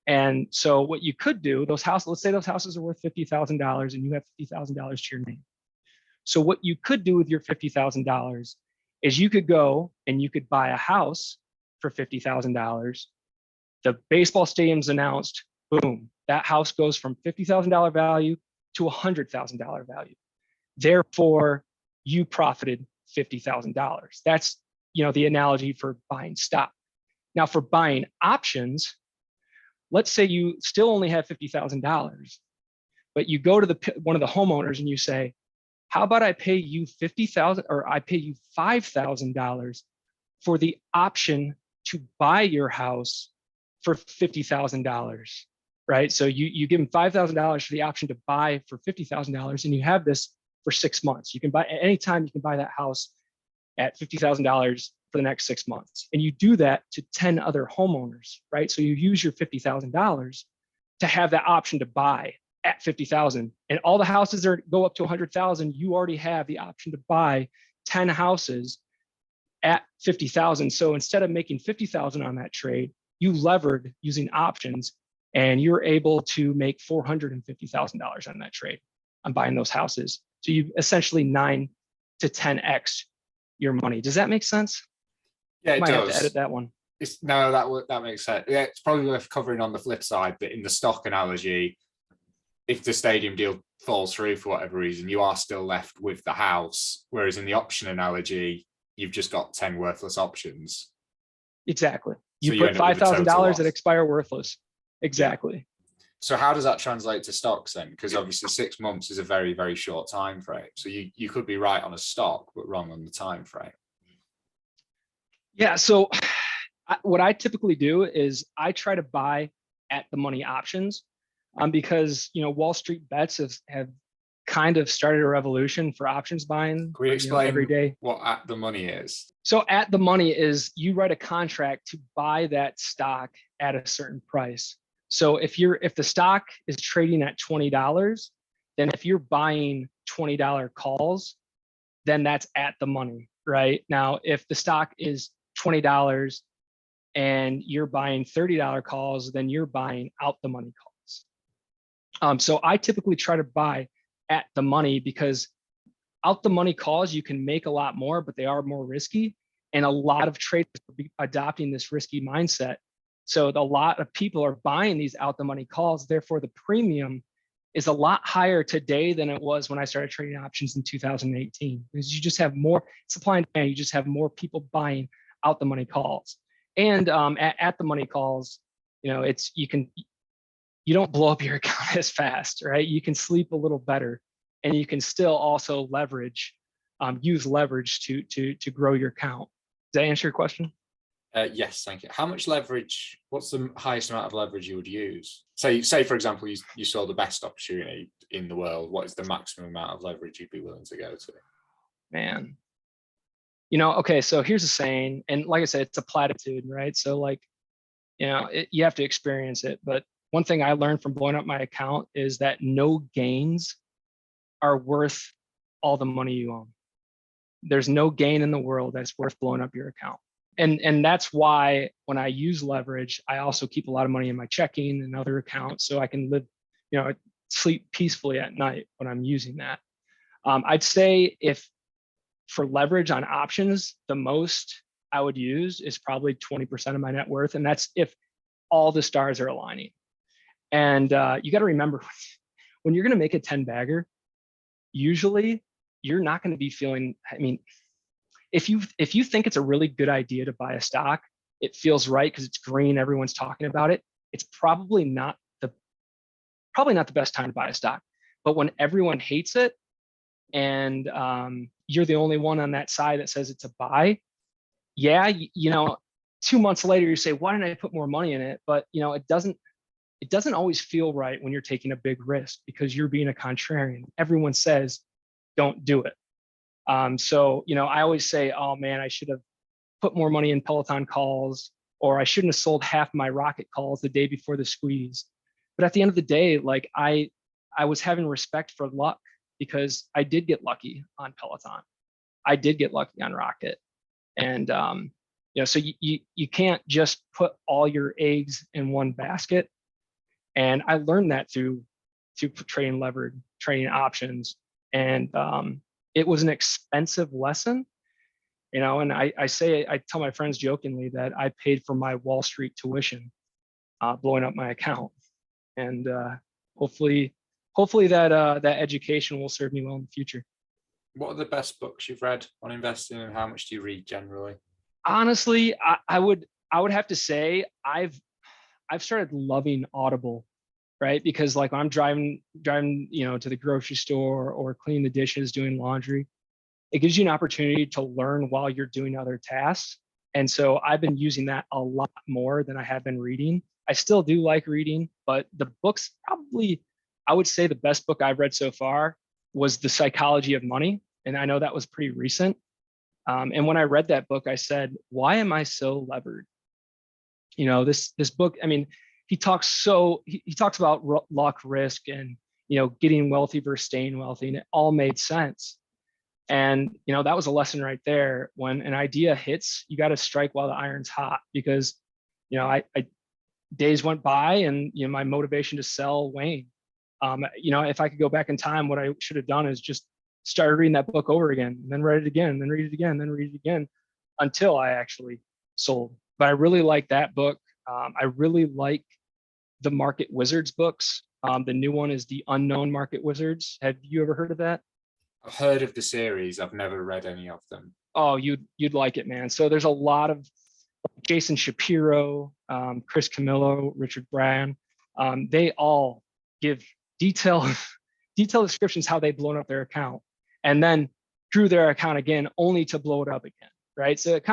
And so what you could do, let's say those houses are worth $50,000 and you have $50,000 to your name. So what you could do with your $50,000 is you could go and you could buy a house for $50,000. The baseball stadium's announced, boom, that house goes from $50,000 value to $100,000 value. Therefore, you profited $50,000. That's, the analogy for buying stock. Now for buying options, let's say you still only have $50,000, but you go to one of the homeowners and you say, how about I pay you $50,000, or I pay you $5,000 for the option to buy your house for $50,000, right? So you give them $5,000 for the option to buy for $50,000, and you have this for 6 months. You can buy at any time. You can buy that house at $50,000 for the next 6 months, and you do that to 10 other homeowners, right? So you use your $50,000 to have that option to buy at 50,000, and all the houses go up to 100,000. You already have the option to buy 10 houses at 50,000. So instead of making 50,000 on that trade, you levered using options, and you're able to make $450,000 on that trade on buying those houses. So you essentially 9 to 10x your money. Does that make sense? Yeah, it Might have to does. edit that one. No, that makes sense. Yeah, it's probably worth covering on the flip side that in the stock analogy, if the stadium deal falls through for whatever reason, you are still left with the house. Whereas in the option analogy, you've just got 10 worthless options. Exactly. So You you put end up with a total $5,000 loss. that expire worthless. Exactly. Yeah. So how does that translate to stocks then? Because obviously 6 months is a very, very short time frame. So you could be right on a stock, but wrong on the time frame. Yeah. So what I typically do is I try to buy at the money options, because Wall Street bets have kind of started a revolution for options buying. Can we explain every day what at the money is? So at the money is you write a contract to buy that stock at a certain price. So if the stock is trading at $20, then if you're buying $20 calls, then that's at the money, right? Now, if the stock is $20 and you're buying $30 calls, then you're buying out the money calls. So I typically try to buy at the money because out the money calls, you can make a lot more, but they are more risky. And a lot of traders are adopting this risky mindset. So a lot of people are buying these out the money calls. Therefore, the premium is a lot higher today than it was when I started trading options in 2018, because you just have more supply and demand. You just have more people buying out the money calls. And at the money calls, you don't blow up your account as fast, right? You can sleep a little better, and you can still also use leverage to grow your account. Does that answer your question? Yes, thank you. How much leverage? What's the highest amount of leverage you would use? Say for example, you saw the best opportunity in the world. What is the maximum amount of leverage you'd be willing to go to? Man, okay. So here's a saying, and like I said, it's a platitude, right? So you have to experience it. But one thing I learned from blowing up my account is that no gains are worth all the money you own. There's no gain in the world that's worth blowing up your account. And that's why when I use leverage, I also keep a lot of money in my checking and other accounts so I can live, sleep peacefully at night when I'm using that. I'd say if for leverage on options, the most I would use is probably 20% of my net worth. And that's if all the stars are aligning. And you got to remember, when you're going to make a 10 bagger, usually you're not going to be feeling, if you think it's a really good idea to buy a stock, it feels right because it's green, everyone's talking about it. It's probably not the best time to buy a stock. But when everyone hates it and you're the only one on that side that says it's a buy, 2 months later you say, why didn't I put more money in it? But it doesn't always feel right when you're taking a big risk because you're being a contrarian. Everyone says don't do it. So I always say, oh man, I should have put more money in Peloton calls, or I shouldn't have sold half my Rocket calls the day before the squeeze. But at the end of the day, I was having respect for luck because I did get lucky on Peloton. I did get lucky on Rocket. And so you can't just put all your eggs in one basket. And I learned that through trading levered, trading options. And it was an expensive lesson, and I tell my friends jokingly that I paid for my Wall Street tuition, blowing up my account. And hopefully that education will serve me well in the future. What are the best books you've read on investing, and how much do you read generally? Honestly, I would have to say I've started loving Audible, right? Because when I'm driving, to the grocery store or cleaning the dishes, doing laundry, it gives you an opportunity to learn while you're doing other tasks. And so I've been using that a lot more than I have been reading. I still do like reading, but the books I would say the best book I've read so far was The Psychology of Money. And I know that was pretty recent. And when I read that book, I said, why am I so levered? This book, he talks about luck, risk, and getting wealthy versus staying wealthy, and it all made sense. And that was a lesson right there. When an idea hits, you got to strike while the iron's hot, because I days went by and my motivation to sell waned. If I could go back in time, what I should have done is just started reading that book over again, and then read it again, then read it again, then read it again, until I actually sold. But I really like that book. I really like the Market Wizards books. The new one is The Unknown Market Wizards. Have you ever heard of that? I've heard of the series. I've never read any of them. Oh, you'd like it, man. So there's a lot of Jason Shapiro, Chris Camillo, Richard Bryan. They all give detailed descriptions how they've blown up their account and then drew their account again only to blow it up again, right? So it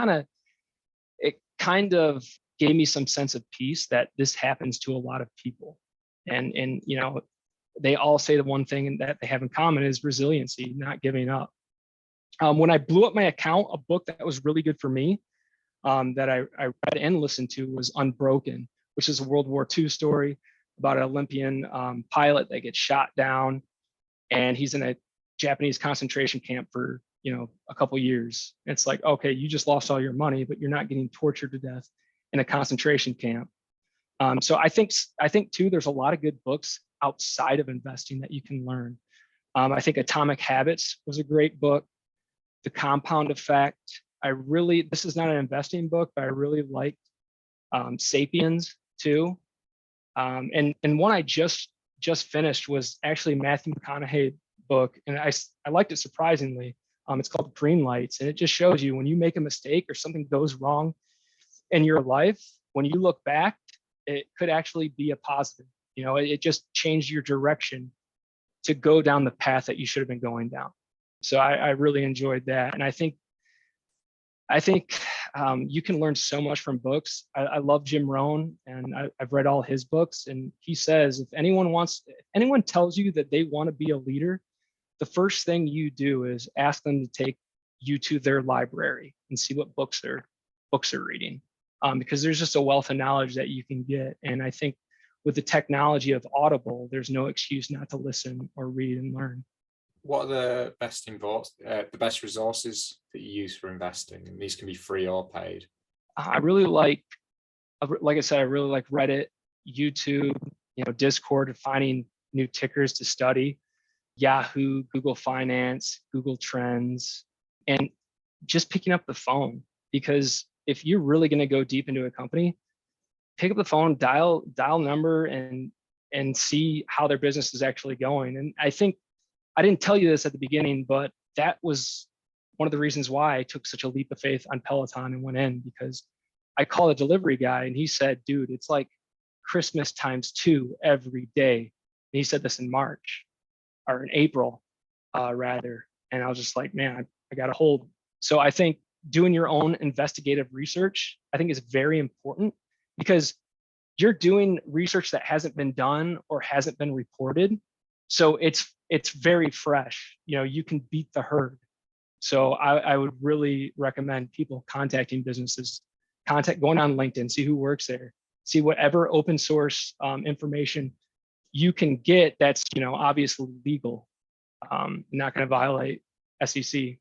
kind of gave me some sense of peace that this happens to a lot of people. And they all say the one thing that they have in common is resiliency, not giving up. When I blew up my account, a book that was really good for me that I read and listened to was Unbroken, which is a World War II story about an Olympian pilot that gets shot down, and he's in a Japanese concentration camp for a couple years. It's like, okay, you just lost all your money, but you're not getting tortured to death in a concentration camp. So I think too, there's a lot of good books outside of investing that you can learn. I think Atomic Habits was a great book. The Compound Effect. This is not an investing book, but I really liked Sapiens too. And one I just finished was actually Matthew McConaughey book, and I liked it surprisingly. It's called Green Lights, and it just shows you when you make a mistake or something goes wrong in your life, when you look back, it could actually be a positive. It just changed your direction to go down the path that you should have been going down. So I really enjoyed that, and I think you can learn so much from books. I love Jim Rohn, and I've read all his books, and he says if anyone tells you that they want to be a leader, the first thing you do is ask them to take you to their library and see what books they're reading, because there's just a wealth of knowledge that you can get. And I think with the technology of Audible, there's no excuse not to listen or read and learn. What are the best resources that you use for investing? And these can be free or paid. I really like I said, I really like Reddit, YouTube, Discord, finding new tickers to study, Yahoo, Google Finance, Google Trends, and just picking up the phone. Because if you're really going to go deep into a company, pick up the phone, dial number, and see how their business is actually going. And I think I didn't tell you this at the beginning, but that was one of the reasons why I took such a leap of faith on Peloton and went in, because I called a delivery guy and he said, dude, it's like Christmas ×2 every day. And he said this in March or in April, rather. And I was just like, man, I got to hold. So I think doing your own investigative research, I think is very important, because you're doing research that hasn't been done or hasn't been reported. So it's very fresh. You can beat the herd. So I would really recommend people contacting businesses, going on LinkedIn, see who works there, see whatever open source information you can get that's obviously legal, not going to violate SEC. Can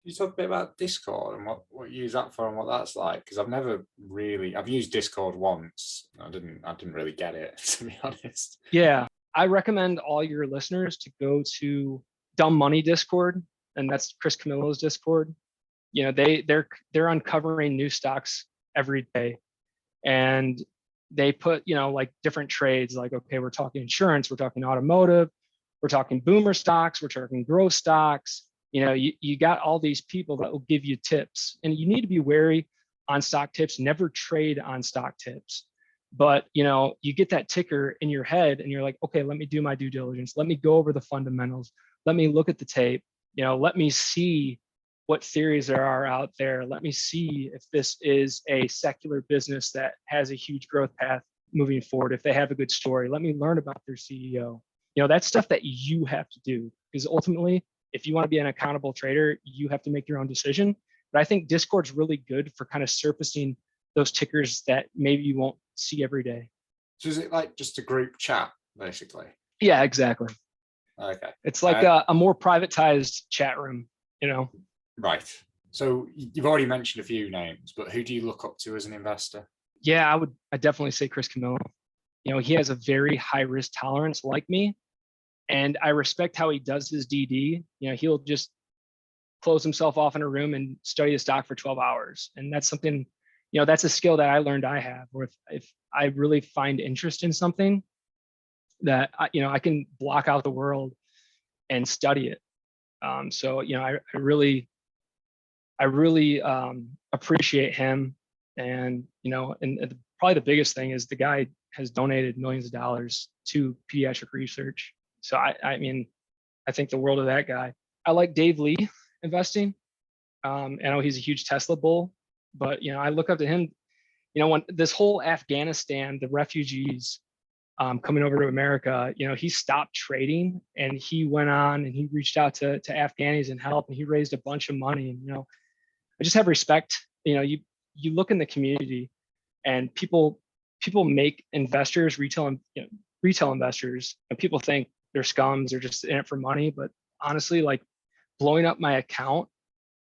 you talk a bit about Discord and what you use that for and what that's like? Because I've used Discord once. I didn't really get it, to be honest. Yeah. I recommend all your listeners to go to Dumb Money Discord, and that's Chris Camillo's Discord. They're uncovering new stocks every day, and they put like different trades. Like, okay, we're talking insurance, we're talking automotive, we're talking boomer stocks, we're talking growth stocks. You got all these people that will give you tips, and you need to be wary on stock tips. Never trade on stock tips. But you get that ticker in your head and you're like, okay, let me do my due diligence. Let me go over the fundamentals. Let me look at the tape. Let me see what theories there are out there. Let me see if this is a secular business that has a huge growth path moving forward. If they have a good story, let me learn about their CEO. That's stuff that you have to do, because ultimately, if you want to be an accountable trader, you have to make your own decision. But I think Discord's really good for kind of surfacing those tickers that maybe you won't see every day. So is it like just a group chat, basically? Yeah, exactly. Okay. It's like a more privatized chat room, Right. So you've already mentioned a few names, but who do you look up to as an investor? Yeah, I definitely say Chris Camillo. He has a very high risk tolerance like me. And I respect how he does his DD. You know, he'll just close himself off in a room and study the stock for 12 hours. And that's something, you know, that's a skill that I learned I have, where if I really find interest in something, that you know, I can block out the world and study it. So you know, I really appreciate him. And you know, and probably the biggest thing is the guy has donated millions of dollars to pediatric research. So I mean, I think the world of that guy. I like Dave Lee investing. I know he's a huge Tesla bull, but you know, I look up to him. You know, when this whole Afghanistan, the refugees coming over to America, you know, he stopped trading and he went on and he reached out to Afghanis and helped, and he raised a bunch of money. And you know, I just have respect. You know, you look in the community, and people make investors, retail investors, and people think they're scums, they're just in it for money. But honestly, like blowing up my account,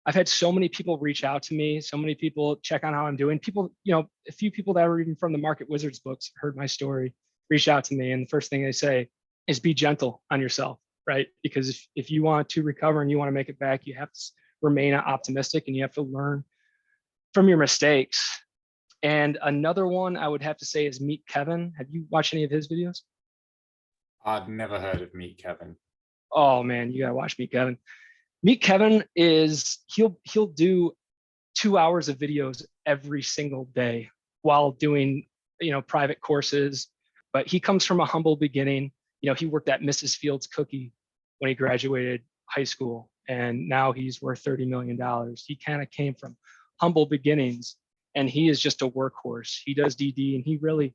I've had so many people reach out to me, so many people check on how I'm doing. People, you know, a few people that were reading from the Market Wizards books heard my story, reached out to me, and the first thing they say is be gentle on yourself, right? Because if you want to recover and you want to make it back, you have to remain optimistic and you have to learn from your mistakes. And another one I would have to say is Meet Kevin. Have you watched any of his videos? I've never heard of Meet Kevin. Oh man, you gotta watch Meet Kevin. Meet Kevin is he'll do 2 hours of videos every single day while doing, you know, private courses. But he comes from a humble beginning. You know, he worked at Mrs. Fields Cookie when he graduated high school, and now he's worth $30 million. He kind of came from humble beginnings, and he is just a workhorse. He does DD, and he really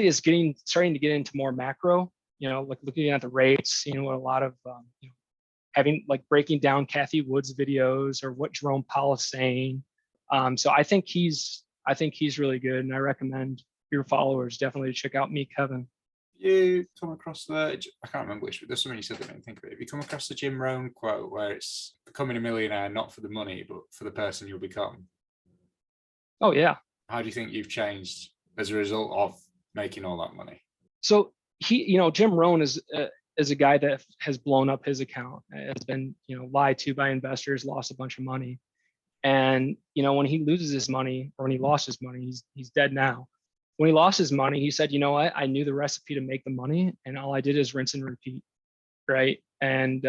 is starting to get into more macro. You know, like looking at the rates. You know, what a lot of you know, having like breaking down Kathy Wood's videos or what Jerome Powell is saying. So I think he's really good, and I recommend your followers definitely to check out Meet Kevin. You come across I can't remember which, but there's something you said that made me think of it. If you come across the Jim Rohn quote where it's becoming a millionaire not for the money but for the person you'll become. Oh yeah. How do you think you've changed as a result of making all that money? So you know, Jim Rohn is a guy that has blown up his account, has been, you know, lied to by investors, lost a bunch of money. And, you know, when he loses his money, or when he lost his money, he's dead now. When he lost his money, he said, you know what, I knew the recipe to make the money, and all I did is rinse and repeat. Right. And,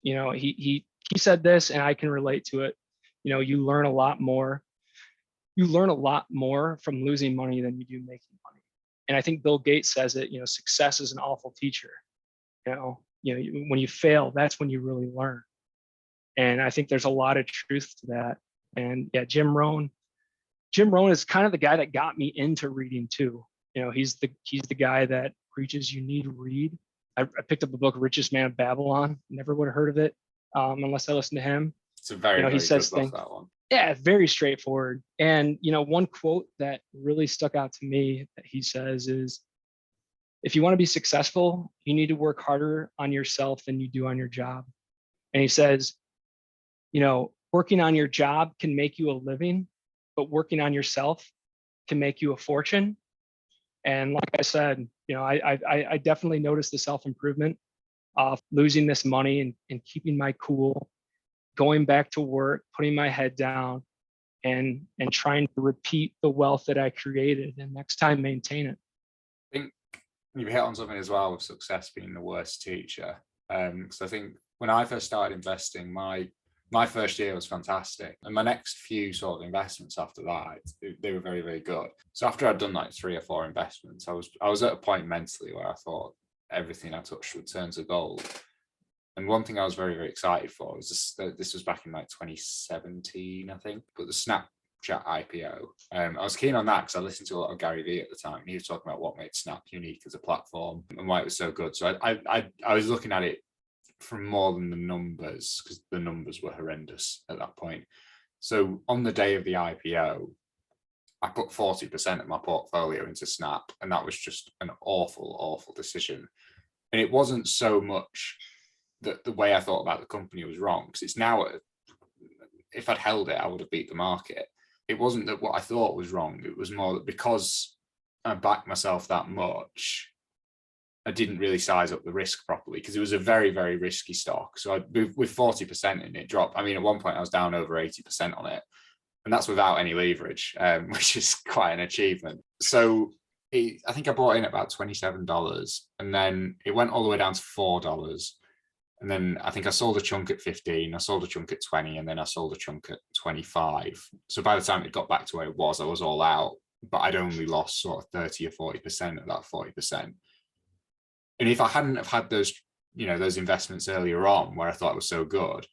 you know, he said this, and I can relate to it. You know, you learn a lot more from losing money than you do making money. And I think Bill Gates says it, you know, success is an awful teacher. You know, when you fail, that's when you really learn. And I think there's a lot of truth to that. And yeah, Jim Rohn is kind of the guy that got me into reading too. You know, he's the guy that preaches you need to read. I picked up a book, Richest Man of Babylon. Never would have heard of it unless I listened to him. It's a very, he says good book, that one. Yeah, very straightforward. And you know, one quote that really stuck out to me that he says is, if you want to be successful, you need to work harder on yourself than you do on your job. And he says, you know, working on your job can make you a living, but working on yourself can make you a fortune. And like I said, you know, I definitely noticed the self-improvement of losing this money and keeping my cool, going back to work, putting my head down, and trying to repeat the wealth that I created, and next time maintain it. I think you've hit on something as well with success being the worst teacher. Because I think when I first started investing, my first year was fantastic, and my next few sort of investments after that, they were very, very good. So after I'd done like 3 or 4 investments, I was at a point mentally where I thought everything I touched would turn to gold. And one thing I was very, very excited for was this was back in like 2017, I think, but the Snapchat IPO. I was keen on that because I listened to a lot of Gary Vee at the time, and he was talking about what made Snap unique as a platform and why it was so good. So I was looking at it from more than the numbers, because the numbers were horrendous at that point. So on the day of the IPO, I put 40% of my portfolio into Snap, and that was just an awful, awful decision. And it wasn't so much that the way I thought about the company was wrong, because it's now, if I'd held it, I would have beat the market. It wasn't that what I thought was wrong. It was more that because I backed myself that much, I didn't really size up the risk properly because it was a very, very risky stock. So with 40% in it dropped. I mean, at one point I was down over 80% on it, and that's without any leverage, which is quite an achievement. So I think I bought in at about $27, and then it went all the way down to $4. And then I think I sold a chunk at 15, I sold a chunk at 20, and then I sold a chunk at 25. So by the time it got back to where it was, I was all out, but I'd only lost sort of 30 or 40% of that 40%. And if I hadn't have had those, those investments earlier on where I thought it was so good,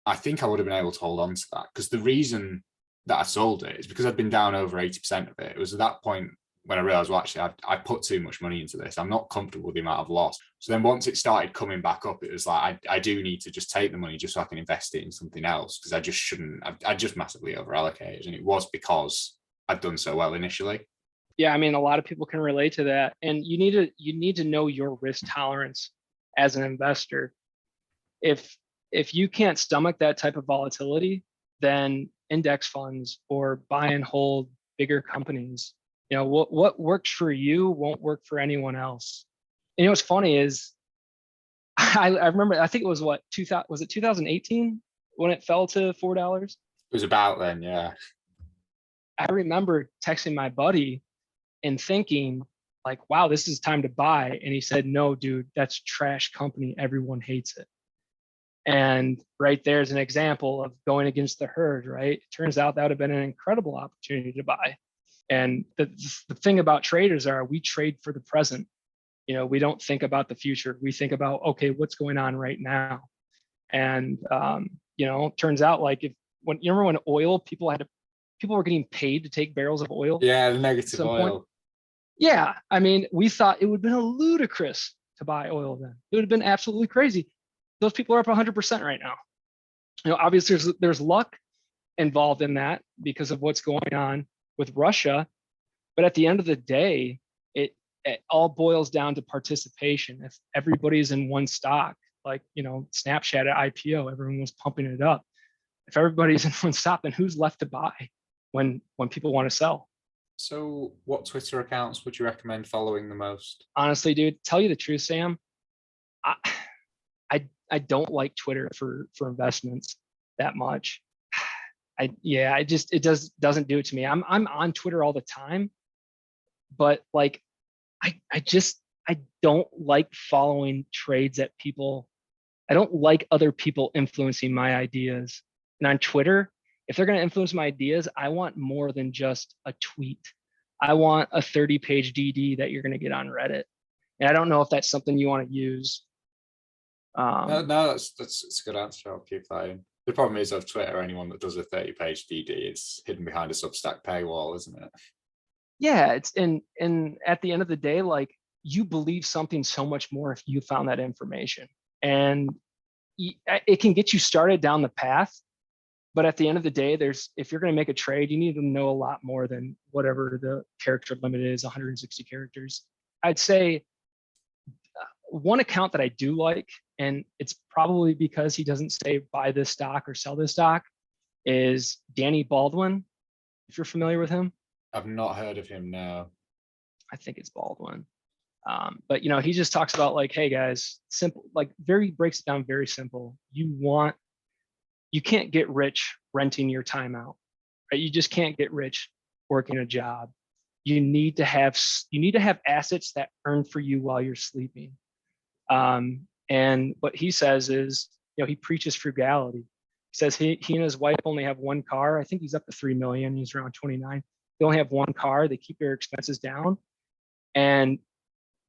I think I would have been able to hold on to that. Because the reason that I sold it is because I'd been down over 80% of it. It was at that point when I realized, well, actually, I put too much money into this. I'm not comfortable with the amount I've lost. So then once it started coming back up, it was like, I do need to just take the money just so I can invest it in something else, because I just shouldn't, I just massively over allocated. And it was because I'd done so well initially. Yeah, I mean, a lot of people can relate to that, and you need to know your risk tolerance as an investor. If you can't stomach that type of volatility, then index funds or buy and hold bigger companies, what works for you won't work for anyone else. And what's funny is I remember, I think it was was it 2018 when it fell to $4? It was about then, yeah. I remember texting my buddy and thinking like, wow, this is time to buy. And he said, no, dude, that's trash company. Everyone hates it. And right there's an example of going against the herd, right? It turns out that would have been an incredible opportunity to buy. And the thing about traders are we trade for the present. We don't think about the future. We think about, okay, what's going on right now? And, turns out like you remember when oil, people were getting paid to take barrels of oil. Yeah, the negative oil. Point. Yeah, I mean, we thought it would have been ludicrous to buy oil then. It would have been absolutely crazy. Those people are up 100% right now. Obviously there's luck involved in that because of what's going on with Russia. But at the end of the day, it all boils down to participation. If everybody's in one stock, like, Snapchat at IPO, everyone was pumping it up. If everybody's in one stock, then who's left to buy when people want to sell? So what Twitter accounts would you recommend following the most? Honestly, dude, tell you the truth, Sam, I don't like Twitter for investments that much. It doesn't do it to me. I'm on Twitter all the time, but like I don't like following trades that people. I don't like other people influencing my ideas. And on Twitter, if they're going to influence my ideas, I want more than just a tweet. I want a 30-page DD that you're going to get on Reddit. And I don't know if that's something you want to use. No, that's a good answer. I'll keep that in. The problem is of Twitter, anyone that does a 30-page DD, it's hidden behind a Substack paywall, isn't it? Yeah, it's and at the end of the day, like, you believe something so much more if you found that information, and it can get you started down the path. But at the end of the day, if you're going to make a trade, you need to know a lot more than whatever the character limit is, 160 characters. I'd say one account that I do like, and it's probably because he doesn't say buy this stock or sell this stock, is Danny Baldwin. If you're familiar with him. I've not heard of him, no. I think it's Baldwin. But he just talks about like, hey guys, simple, like breaks it down very simple. You can't get rich renting your time out, right? You just can't get rich working a job. You need to have assets that earn for you while you're sleeping. And what he says is, he preaches frugality. He says he and his wife only have one car. I think he's up to 3 million. He's around 29. They only have one car. They keep their expenses down. And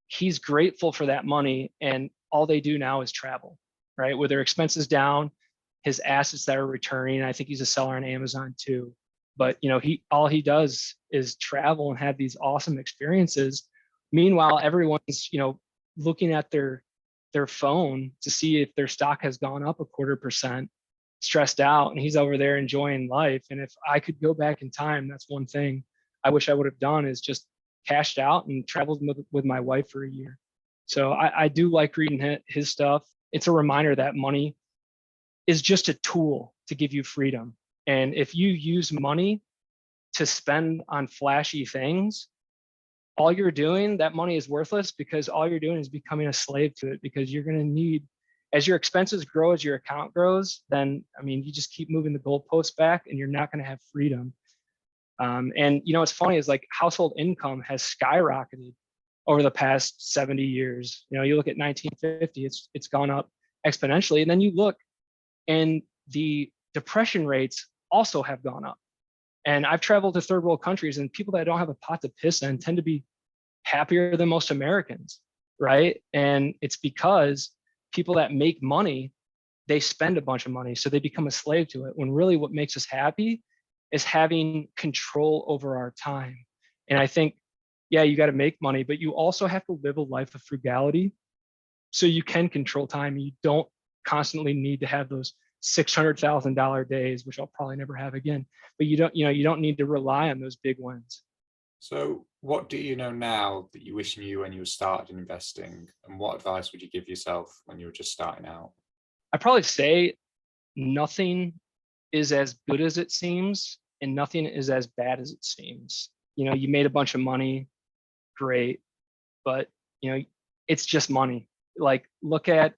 he's grateful for that money. And all they do now is travel, right? With their expenses down, his assets that are returning. I think he's a seller on Amazon too. But all he does is travel and have these awesome experiences. Meanwhile, everyone's looking at their phone to see if their stock has gone up 0.25%, stressed out, and he's over there enjoying life. And if I could go back in time, that's one thing I wish I would have done, is just cashed out and traveled with my wife for a year. So I do like reading his stuff. It's a reminder that money is just a tool to give you freedom. And if you use money to spend on flashy things, all you're doing, that money is worthless because all you're doing is becoming a slave to it, because you're going to need, as your expenses grow, as your account grows, then, I mean, you just keep moving the goalposts back and you're not going to have freedom. And, you know, what's funny is like household income has skyrocketed over the past 70 years. You know, you look at 1950, it's gone up exponentially. And then you look and the depression rates also have gone up. And I've traveled to third world countries, and people that don't have a pot to piss in tend to be happier than most Americans, right? And it's because people that make money, they spend a bunch of money, so they become a slave to it, when really what makes us happy is having control over our time. And I think, yeah, you got to make money, but you also have to live a life of frugality so you can control time. You don't constantly need to have those $600,000 days, which I'll probably never have again, but you don't need to rely on those big wins. So what do you know now that you wish you knew when you started investing, and what advice would you give yourself when you were just starting out? I'd probably say nothing is as good as it seems, and nothing is as bad as it seems. You know, you made a bunch of money, great, but you know, it's just money. Like look at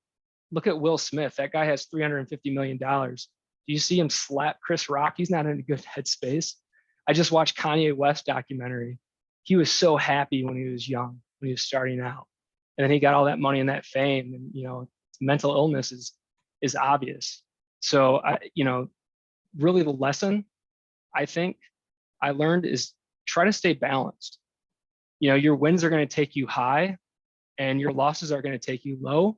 Will Smith. That guy has $350 million. Do you see him slap Chris Rock? He's not in a good headspace. I just watched Kanye West documentary. He was so happy when he was young, when he was starting out, and then he got all that money and that fame, and you know, mental illness is obvious. So really the lesson I think I learned is try to stay balanced. You know, your wins are going to take you high and your losses are going to take you low.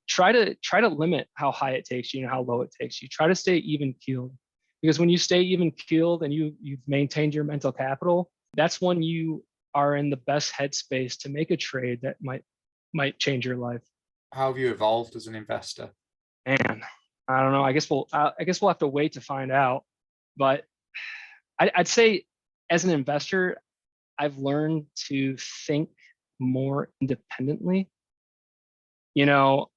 Try to limit how high it takes you and how low it takes you. Try to stay even keeled, because when you stay even keeled and you've maintained your mental capital, that's when you are in the best headspace to make a trade that might change your life. How have you evolved as an investor? Man, I don't know. I guess we'll have to wait to find out. But I'd say as an investor, I've learned to think more independently. You know,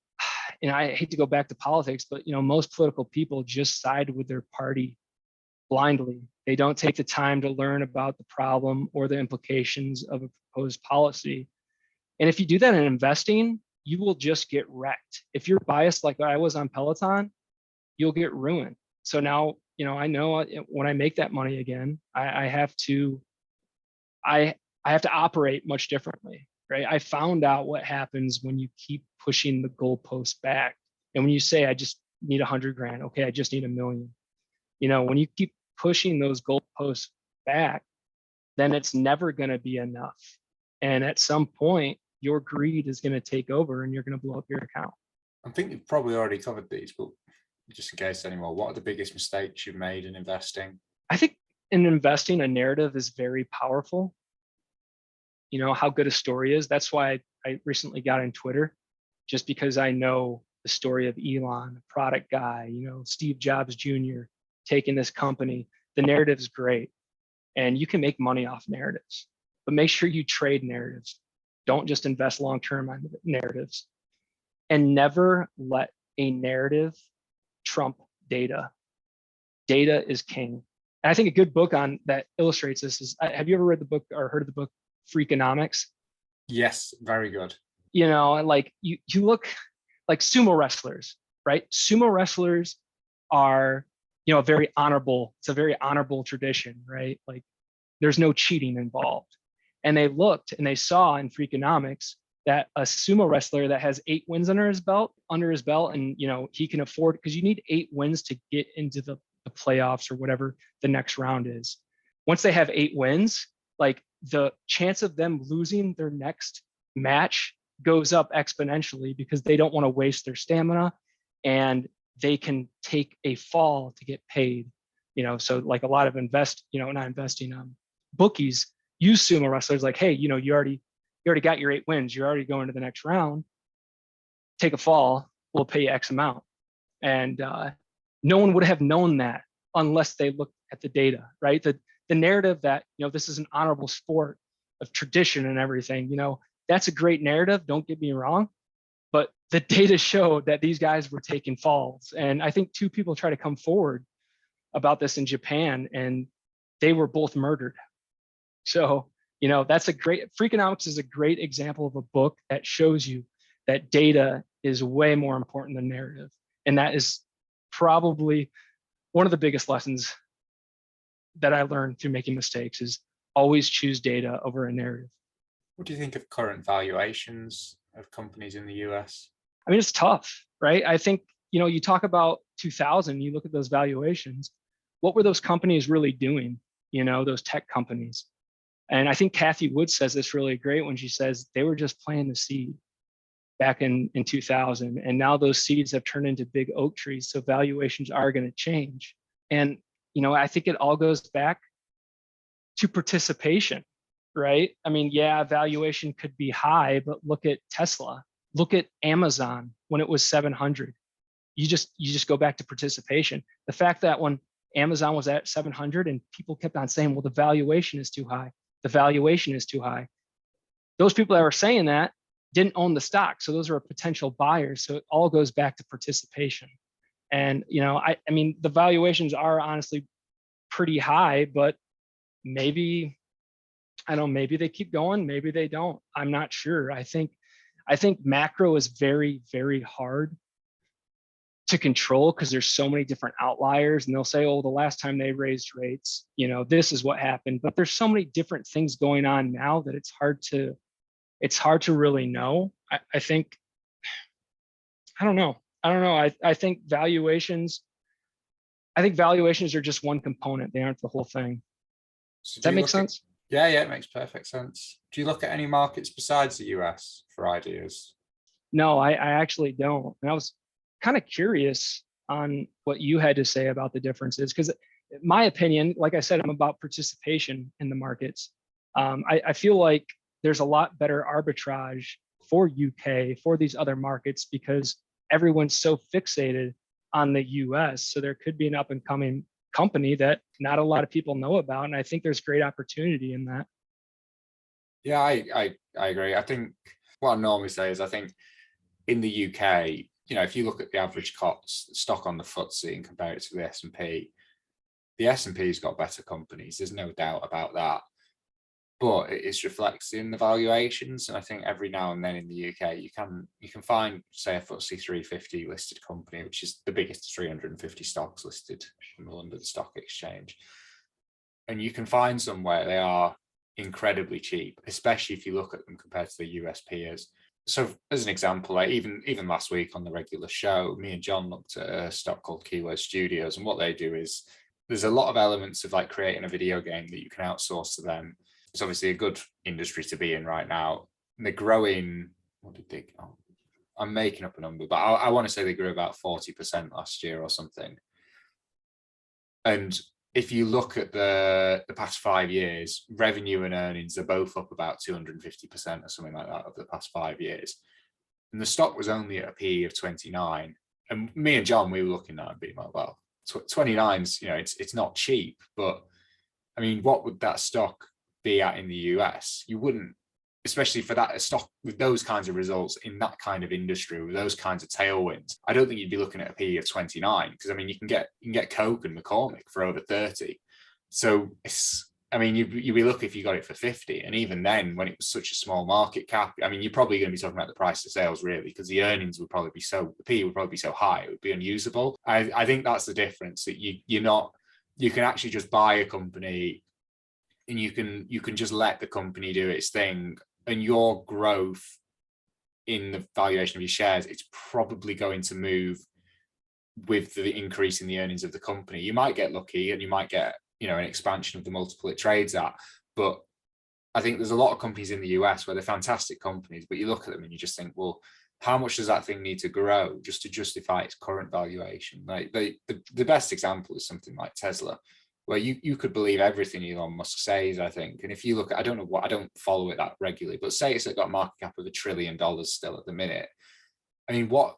and I hate to go back to politics, but you know, most political people just side with their party blindly. They don't take the time to learn about the problem or the implications of a proposed policy. And if you do that in investing, you will just get wrecked. If you're biased like I was on Peloton, you'll get ruined. So now, you know when I make that money again, I have to operate much differently, right? I found out what happens when you keep pushing the goalposts back. And when you say, I just need 100 grand, okay, I just need $1 million. You know, when you keep pushing those goalposts back, then it's never going to be enough. And at some point, your greed is going to take over and you're going to blow up your account. I think you've probably already covered these, but just in case anymore, what are the biggest mistakes you've made in investing? I think in investing, a narrative is very powerful. You know, how good a story is. That's why I recently got on Twitter, just because I know the story of Elon, the product guy, you know, Steve Jobs Jr. taking this company. The narrative's great, and you can make money off narratives, but make sure you trade narratives. Don't just invest long-term on narratives, and never let a narrative trump data. Data is king. And I think a good book on that illustrates this is, have you ever read the book or heard of the book Freakonomics? Yes, very good. You know, like you look like sumo wrestlers, right? Sumo wrestlers are, you know, it's a very honorable tradition, right? Like there's no cheating involved. And they looked and they saw in Freakonomics that a sumo wrestler that has 8 wins under his belt, and you know, he can afford, because you need 8 wins to get into the playoffs or whatever the next round is. Once they have 8 wins, like the chance of them losing their next match goes up exponentially, because they don't want to waste their stamina and they can take a fall to get paid. You know, so like a lot of bookies use sumo wrestlers like, hey, you know, you already got your 8 wins, you're already going to the next round, take a fall, we'll pay you X amount. And no one would have known that unless they looked at the data, right? The narrative that, you know, this is an honorable sport of tradition and everything, you know, that's a great narrative, don't get me wrong, but the data showed that these guys were taking falls. And I think 2 people try to come forward about this in Japan, and they were both murdered. So That's a great, Freakonomics is a great example of a book that shows you that data is way more important than narrative. And that is probably one of the biggest lessons that I learned through making mistakes, is always choose data over a narrative. What do you think of current valuations of companies in the US? I mean, it's tough, right? I think, you talk about 2000, you look at those valuations, what were those companies really doing? Those tech companies. And I think Kathy Wood says this really great when she says they were just planting the seed back in 2000. And now those seeds have turned into big oak trees. So valuations are going to change. And, I think it all goes back to participation, right? I mean, yeah, valuation could be high, but look at Tesla, look at Amazon when it was 700. You just go back to participation. The fact that when Amazon was at 700 and people kept on saying, well, the valuation is too high. The valuation is too high. Those people that were saying that didn't own the stock. So those are potential buyers. So it all goes back to participation. And, I mean, the valuations are honestly pretty high, but maybe, I don't know, maybe they keep going, maybe they don't. I'm not sure. I think macro is very, very hard to control because there's so many different outliers, and they'll say, oh, the last time they raised rates, this is what happened. But there's so many different things going on now that it's hard to really know. I think, I don't know. I think valuations are just one component. They aren't the whole thing. So Does that make sense? Yeah, it makes perfect sense. Do you look at any markets besides the US for ideas? No, I actually don't. And I was kind of curious on what you had to say about the differences, because my opinion, like I said, I'm about participation in the markets. I feel like there's a lot better arbitrage for UK, for these other markets, because everyone's so fixated on the US. So there could be an up and coming company that not a lot of people know about. And I think there's great opportunity in that. Yeah, I agree. I think what I normally say is I think in the UK, if you look at the average stock on the FTSE and compare it to the S&P, the S&P's got better companies. There's no doubt about that. But it's reflected in the valuations. And I think every now and then in the UK, you can find, say, a FTSE 350 listed company, which is the biggest 350 stocks listed in the London Stock Exchange. And you can find some where they are incredibly cheap, especially if you look at them compared to the US peers. So as an example, like even last week on the regular show, me and John looked at a stock called Keyword Studios. And what they do is there's a lot of elements of like creating a video game that you can outsource to them. It's obviously a good industry to be in right now. And they're growing, what did they, I'm making up a number, but I want to say they grew about 40% last year or something. And if you look at the past 5 years, revenue and earnings are both up about 250% or something like that over the past 5 years. And the stock was only at a PE of 29. And me and John, we were looking at it being like, well, 29's, it's not cheap, but I mean, what would that stock be at in the US? You wouldn't, especially for that stock with those kinds of results in that kind of industry with those kinds of tailwinds. I don't think you'd be looking at a PE of 29 because I mean you can get Coke and McCormick for over 30. So you'd be lucky if you got it for 50. And even then, when it was such a small market cap, I mean, you're probably going to be talking about the price of sales really, because the earnings would probably be the PE would probably be so high it would be unusable. I think that's the difference, that you can actually just buy a company and you can just let the company do its thing, and your growth in the valuation of your shares, it's probably going to move with the increase in the earnings of the company. You might get lucky and you might get, an expansion of the multiple it trades at. But I think there's a lot of companies in the US where they're fantastic companies, but you look at them and you just think, well, how much does that thing need to grow just to justify its current valuation? Like the best example is something like Tesla, where you could believe everything Elon Musk says, I think. And if you look at, I don't follow it that regularly, but say it's got a market cap of $1 trillion still at the minute. I mean, what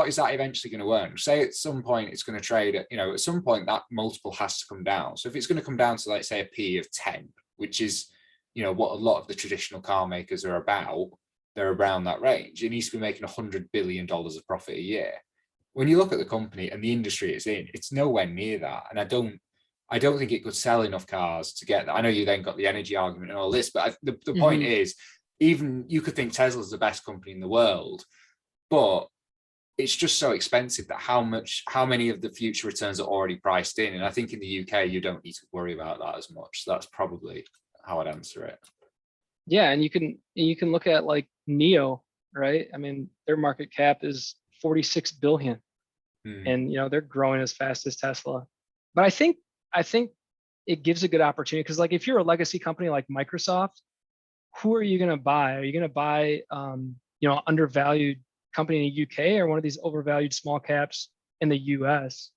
is that eventually going to earn? Say at some point it's going to trade at, at some point that multiple has to come down. So if it's going to come down to, like, say, a P of 10, which is, what a lot of the traditional car makers are about, they're around that range. It needs to be making $100 billion of profit a year. When you look at the company and the industry it's in, it's nowhere near that. And I don't think it could sell enough cars to get that. I know you then got the energy argument and all this, but the Mm-hmm. point is, even you could think Tesla's the best company in the world, but it's just so expensive that how many of the future returns are already priced in. And I think in the UK, you don't need to worry about that as much. So that's probably how I'd answer it. Yeah, and you can look at like NEO, right? I mean, their market cap is 46 billion, and they're growing as fast as Tesla. But I think it gives a good opportunity, because like if you're a legacy company like Microsoft, who are you going to buy? Are you going to buy undervalued company in the UK, or one of these overvalued small caps in the US?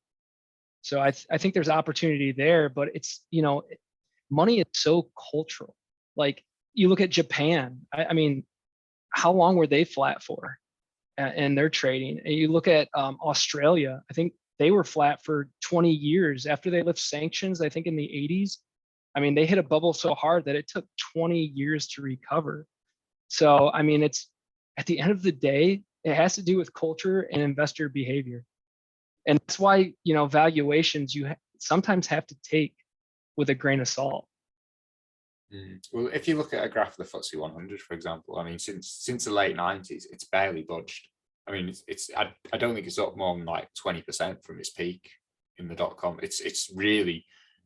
So I think there's opportunity there, but it's money is so cultural. Like you look at Japan. I mean, how long were they flat for in their trading? And you look at Australia. I think they were flat for 20 years after they lifted sanctions, I think in the 80s. I mean, they hit a bubble so hard that it took 20 years to recover. So, I mean, it's at the end of the day, it has to do with culture and investor behavior. And that's why, valuations you sometimes have to take with a grain of salt. Well, if you look at a graph of the FTSE 100, for example, I mean, since the late 90s, it's barely budged. I mean, I don't think it's up more than like 20% from its peak in the .com.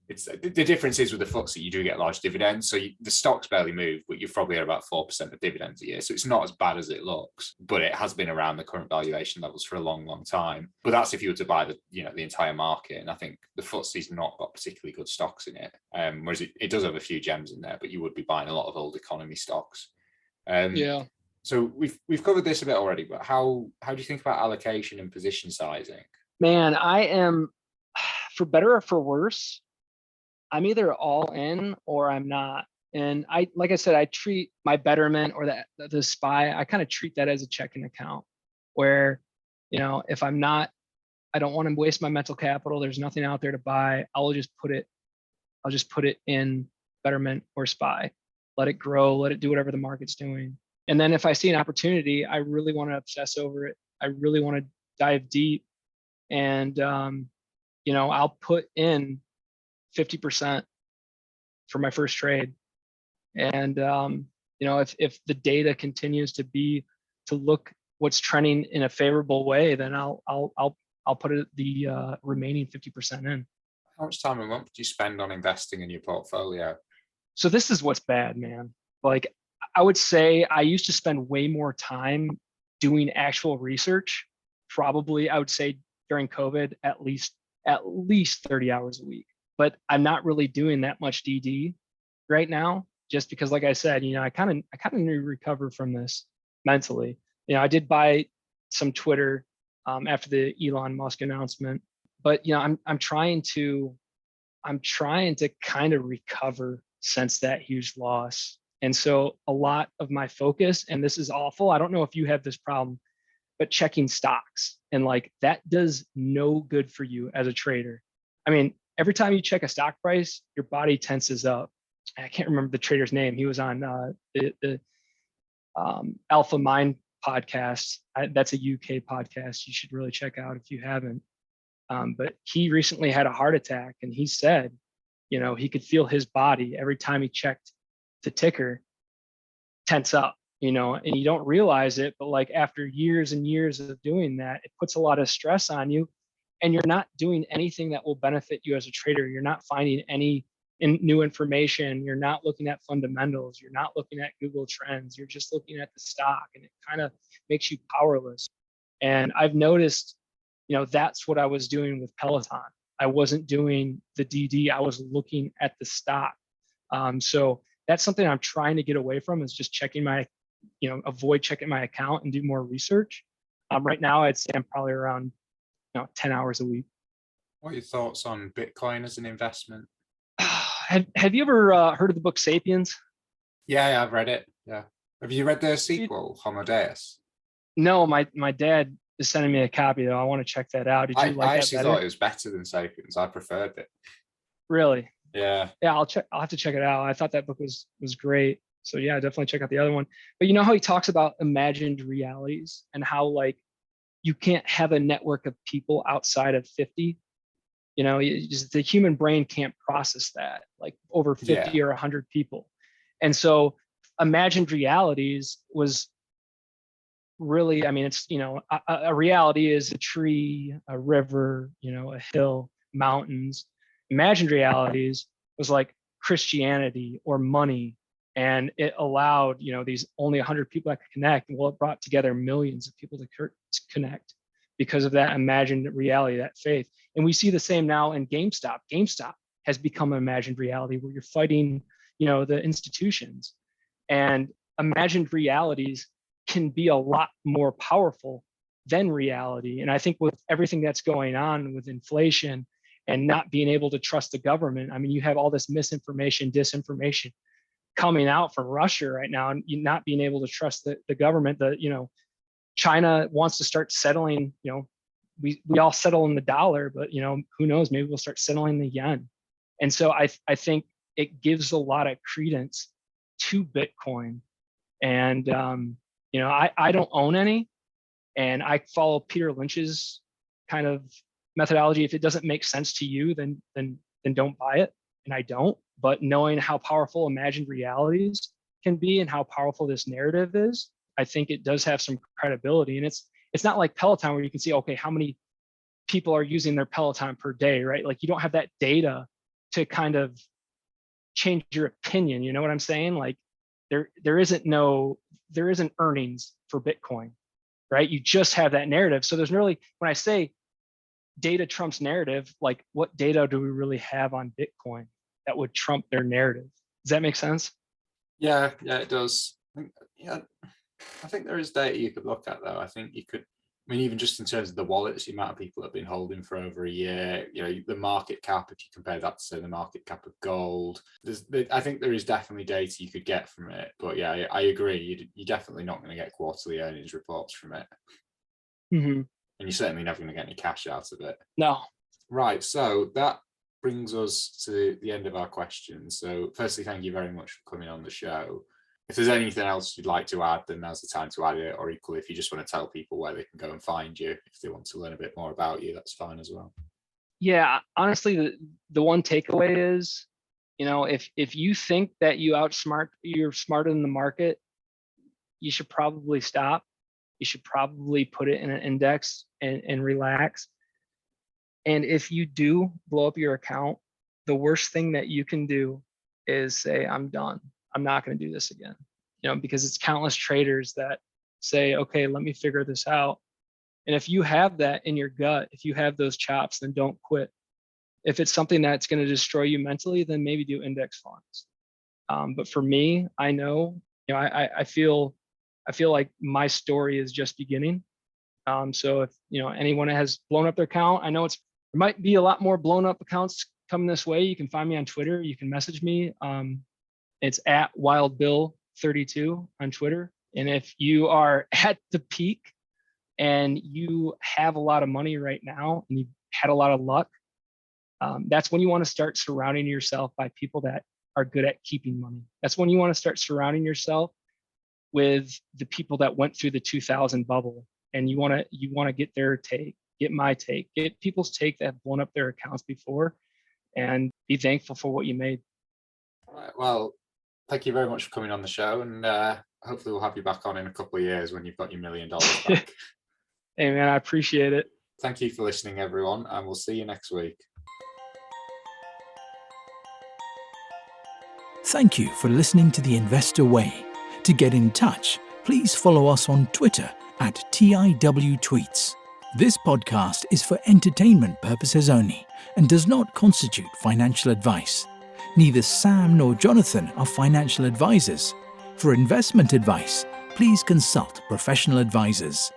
The difference is with the FTSE, you do get large dividends. So the stocks barely move, but you've probably at about 4% of dividends a year. So it's not as bad as it looks, but it has been around the current valuation levels for a long, long time. But that's if you were to buy the entire market. And I think the FTSE's not got particularly good stocks in it. Whereas it does have a few gems in there, but you would be buying a lot of old economy stocks. Yeah. So we've covered this a bit already, but how do you think about allocation and position sizing? Man, I am, for better or for worse, I'm either all in or I'm not. And like I said, I treat my Betterment or the SPY, I kind of treat that as a checking account where, if I don't want to waste my mental capital, there's nothing out there to buy, I'll just put it in Betterment or SPY, let it grow, let it do whatever the market's doing. And then if I see an opportunity, I really want to obsess over it. I really want to dive deep, and I'll put in 50% for my first trade. And if the data continues to look what's trending in a favorable way, then I'll put the remaining 50% in. How much time a month do you spend on investing in your portfolio? So this is what's bad, man. Like I would say I used to spend way more time doing actual research. Probably I would say during COVID at least 30 hours a week. But I'm not really doing that much DD right now, just because, like I said, I kind of need to recover from this mentally. I did buy some Twitter after the Elon Musk announcement, but I'm trying to kind of recover since that huge loss. And so a lot of my focus, and this is awful, I don't know if you have this problem, but checking stocks, and like that does no good for you as a trader. I mean, every time you check a stock price, your body tenses up. I can't remember the trader's name. He was on the Alpha Mind podcast. That's a UK podcast. You should really check out if you haven't. But he recently had a heart attack, and he said, he could feel his body every time he checked the ticker tense up, and you don't realize it, but like after years and years of doing that, it puts a lot of stress on you. And you're not doing anything that will benefit you as a trader. You're not finding any new information. You're not looking at fundamentals. You're not looking at Google Trends. You're just looking at the stock, and it kind of makes you powerless. And I've noticed, that's what I was doing with Peloton. I wasn't doing the DD. I was looking at the stock. So that's something I'm trying to get away from, is just avoid checking my account and do more research. Right now, I'd say I'm probably around 10 hours a week. What are your thoughts on Bitcoin as an investment? Have you ever heard of the book Sapiens? Yeah, I've read it. Yeah. Have you read the sequel, Homo Deus? No, my dad is sending me a copy though. I want to check that out. Did you like that better? I actually thought it was better than Sapiens. I preferred it. Really? Yeah. Yeah, I'll have to check it out. I thought that book was great. So yeah, definitely check out the other one. But how he talks about imagined realities, and how like you can't have a network of people outside of 50. Just the human brain can't process that, like over 50 or 100 people. And so imagined realities was really, I mean, it's, a reality is a tree, a river, a hill, mountains. Imagined realities was like Christianity or money. And it allowed, these only 100 people that could connect. Well, it brought together millions of people to connect because of that imagined reality, that faith. And we see the same now in GameStop. GameStop has become an imagined reality where you're fighting, the institutions. And imagined realities can be a lot more powerful than reality. And I think with everything that's going on with inflation and not being able to trust the government, I mean, you have all this misinformation, disinformation coming out from Russia right now, and you not being able to trust the government. China wants to start settling, we all settle in the dollar, but who knows, maybe we'll start settling the yen. And so I think it gives a lot of credence to Bitcoin. And I don't own any, and I follow Peter Lynch's kind of methodology. If it doesn't make sense to you, then don't buy it. And I don't. But knowing how powerful imagined realities can be and how powerful this narrative is, I think it does have some credibility. And it's not like Peloton where you can see, okay, how many people are using their Peloton per day, right? Like you don't have that data to kind of change your opinion. You know what I'm saying? Like there isn't earnings for Bitcoin, right? You just have that narrative. So there's really, when I say data trumps narrative, like what data do we really have on Bitcoin that would trump their narrative? Does that make sense? Yeah, it does. I think there is data you could look at, though. I think you could, I mean, even just in terms of the wallets, the amount of people that have been holding for over a year, the market cap, if you compare that to, say, the market cap of gold, I think there is definitely data you could get from it. But yeah, I agree. You're definitely not going to get quarterly earnings reports from it. Mm-hmm. And you're certainly never going to get any cash out of it. No. Right. So that brings us to the end of our questions. So firstly, thank you very much for coming on the show. If there's anything else you'd like to add, then now's the time to add it. Or equally, if you just want to tell people where they can go and find you, if they want to learn a bit more about you, that's fine as well. Yeah, honestly, the one takeaway is, if you think that you're smarter than the market, you should probably stop. You should probably put it in an index and relax. And if you do blow up your account, the worst thing that you can do is say, I'm done. I'm not going to do this again, because it's countless traders that say, okay, let me figure this out. And if you have that in your gut, if you have those chops, then don't quit. If it's something that's going to destroy you mentally, then maybe do index funds. But for me, I know, I feel like my story is just beginning. So if anyone has blown up their account, I know there might be a lot more blown up accounts coming this way. You can find me on Twitter. You can message me. It's at Bill32 on Twitter. And if you are at the peak and you have a lot of money right now and you've had a lot of luck, that's when you want to start surrounding yourself by people that are good at keeping money. That's when you want to start surrounding yourself with the people that went through the 2000 bubble, and you want to get their take, get my take, get people's take that have blown up their accounts before, and be thankful for what you made. All right, well, thank you very much for coming on the show, and hopefully we'll have you back on in a couple of years when you've got your $1 million back. Hey man, I appreciate it. Thank you for listening, everyone, and we'll see you next week. Thank you for listening to The Investor Way. To get in touch, please follow us on Twitter at TIWTweets. This podcast is for entertainment purposes only and does not constitute financial advice. Neither Sam nor Jonathan are financial advisors. For investment advice, please consult professional advisors.